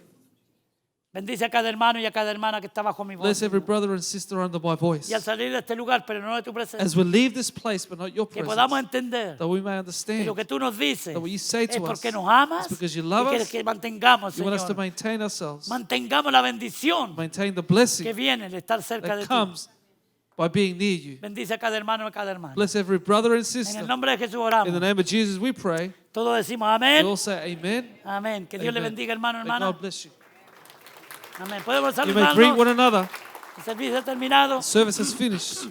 Bendice a cada hermano y a cada hermana que está bajo mi voz. Bless every Señor. brother and sister under my voice. Y al salir de este lugar, pero no de tu presencia, As we leave this place, but not your que podamos presence, entender that we may que understand lo que tú nos dices that what you say es to us porque nos amas is because you y love quieres us. que mantengamos, You want us to Señor, maintain ourselves, mantengamos la bendición maintain the blessing que viene de estar cerca de that ti. comes by being near you. Bendice a cada hermano y a cada hermana. Bless every brother and En sister. el nombre de Jesús In oramos. the name of Jesus, we pray. Todos decimos We amén. all say amen. Amén. Que Dios le Amen. bendiga, hermano, May hermana. God bless you. Amén. Podemos You may greet saludarnos. one another. El servicio ha terminado. Service is finished.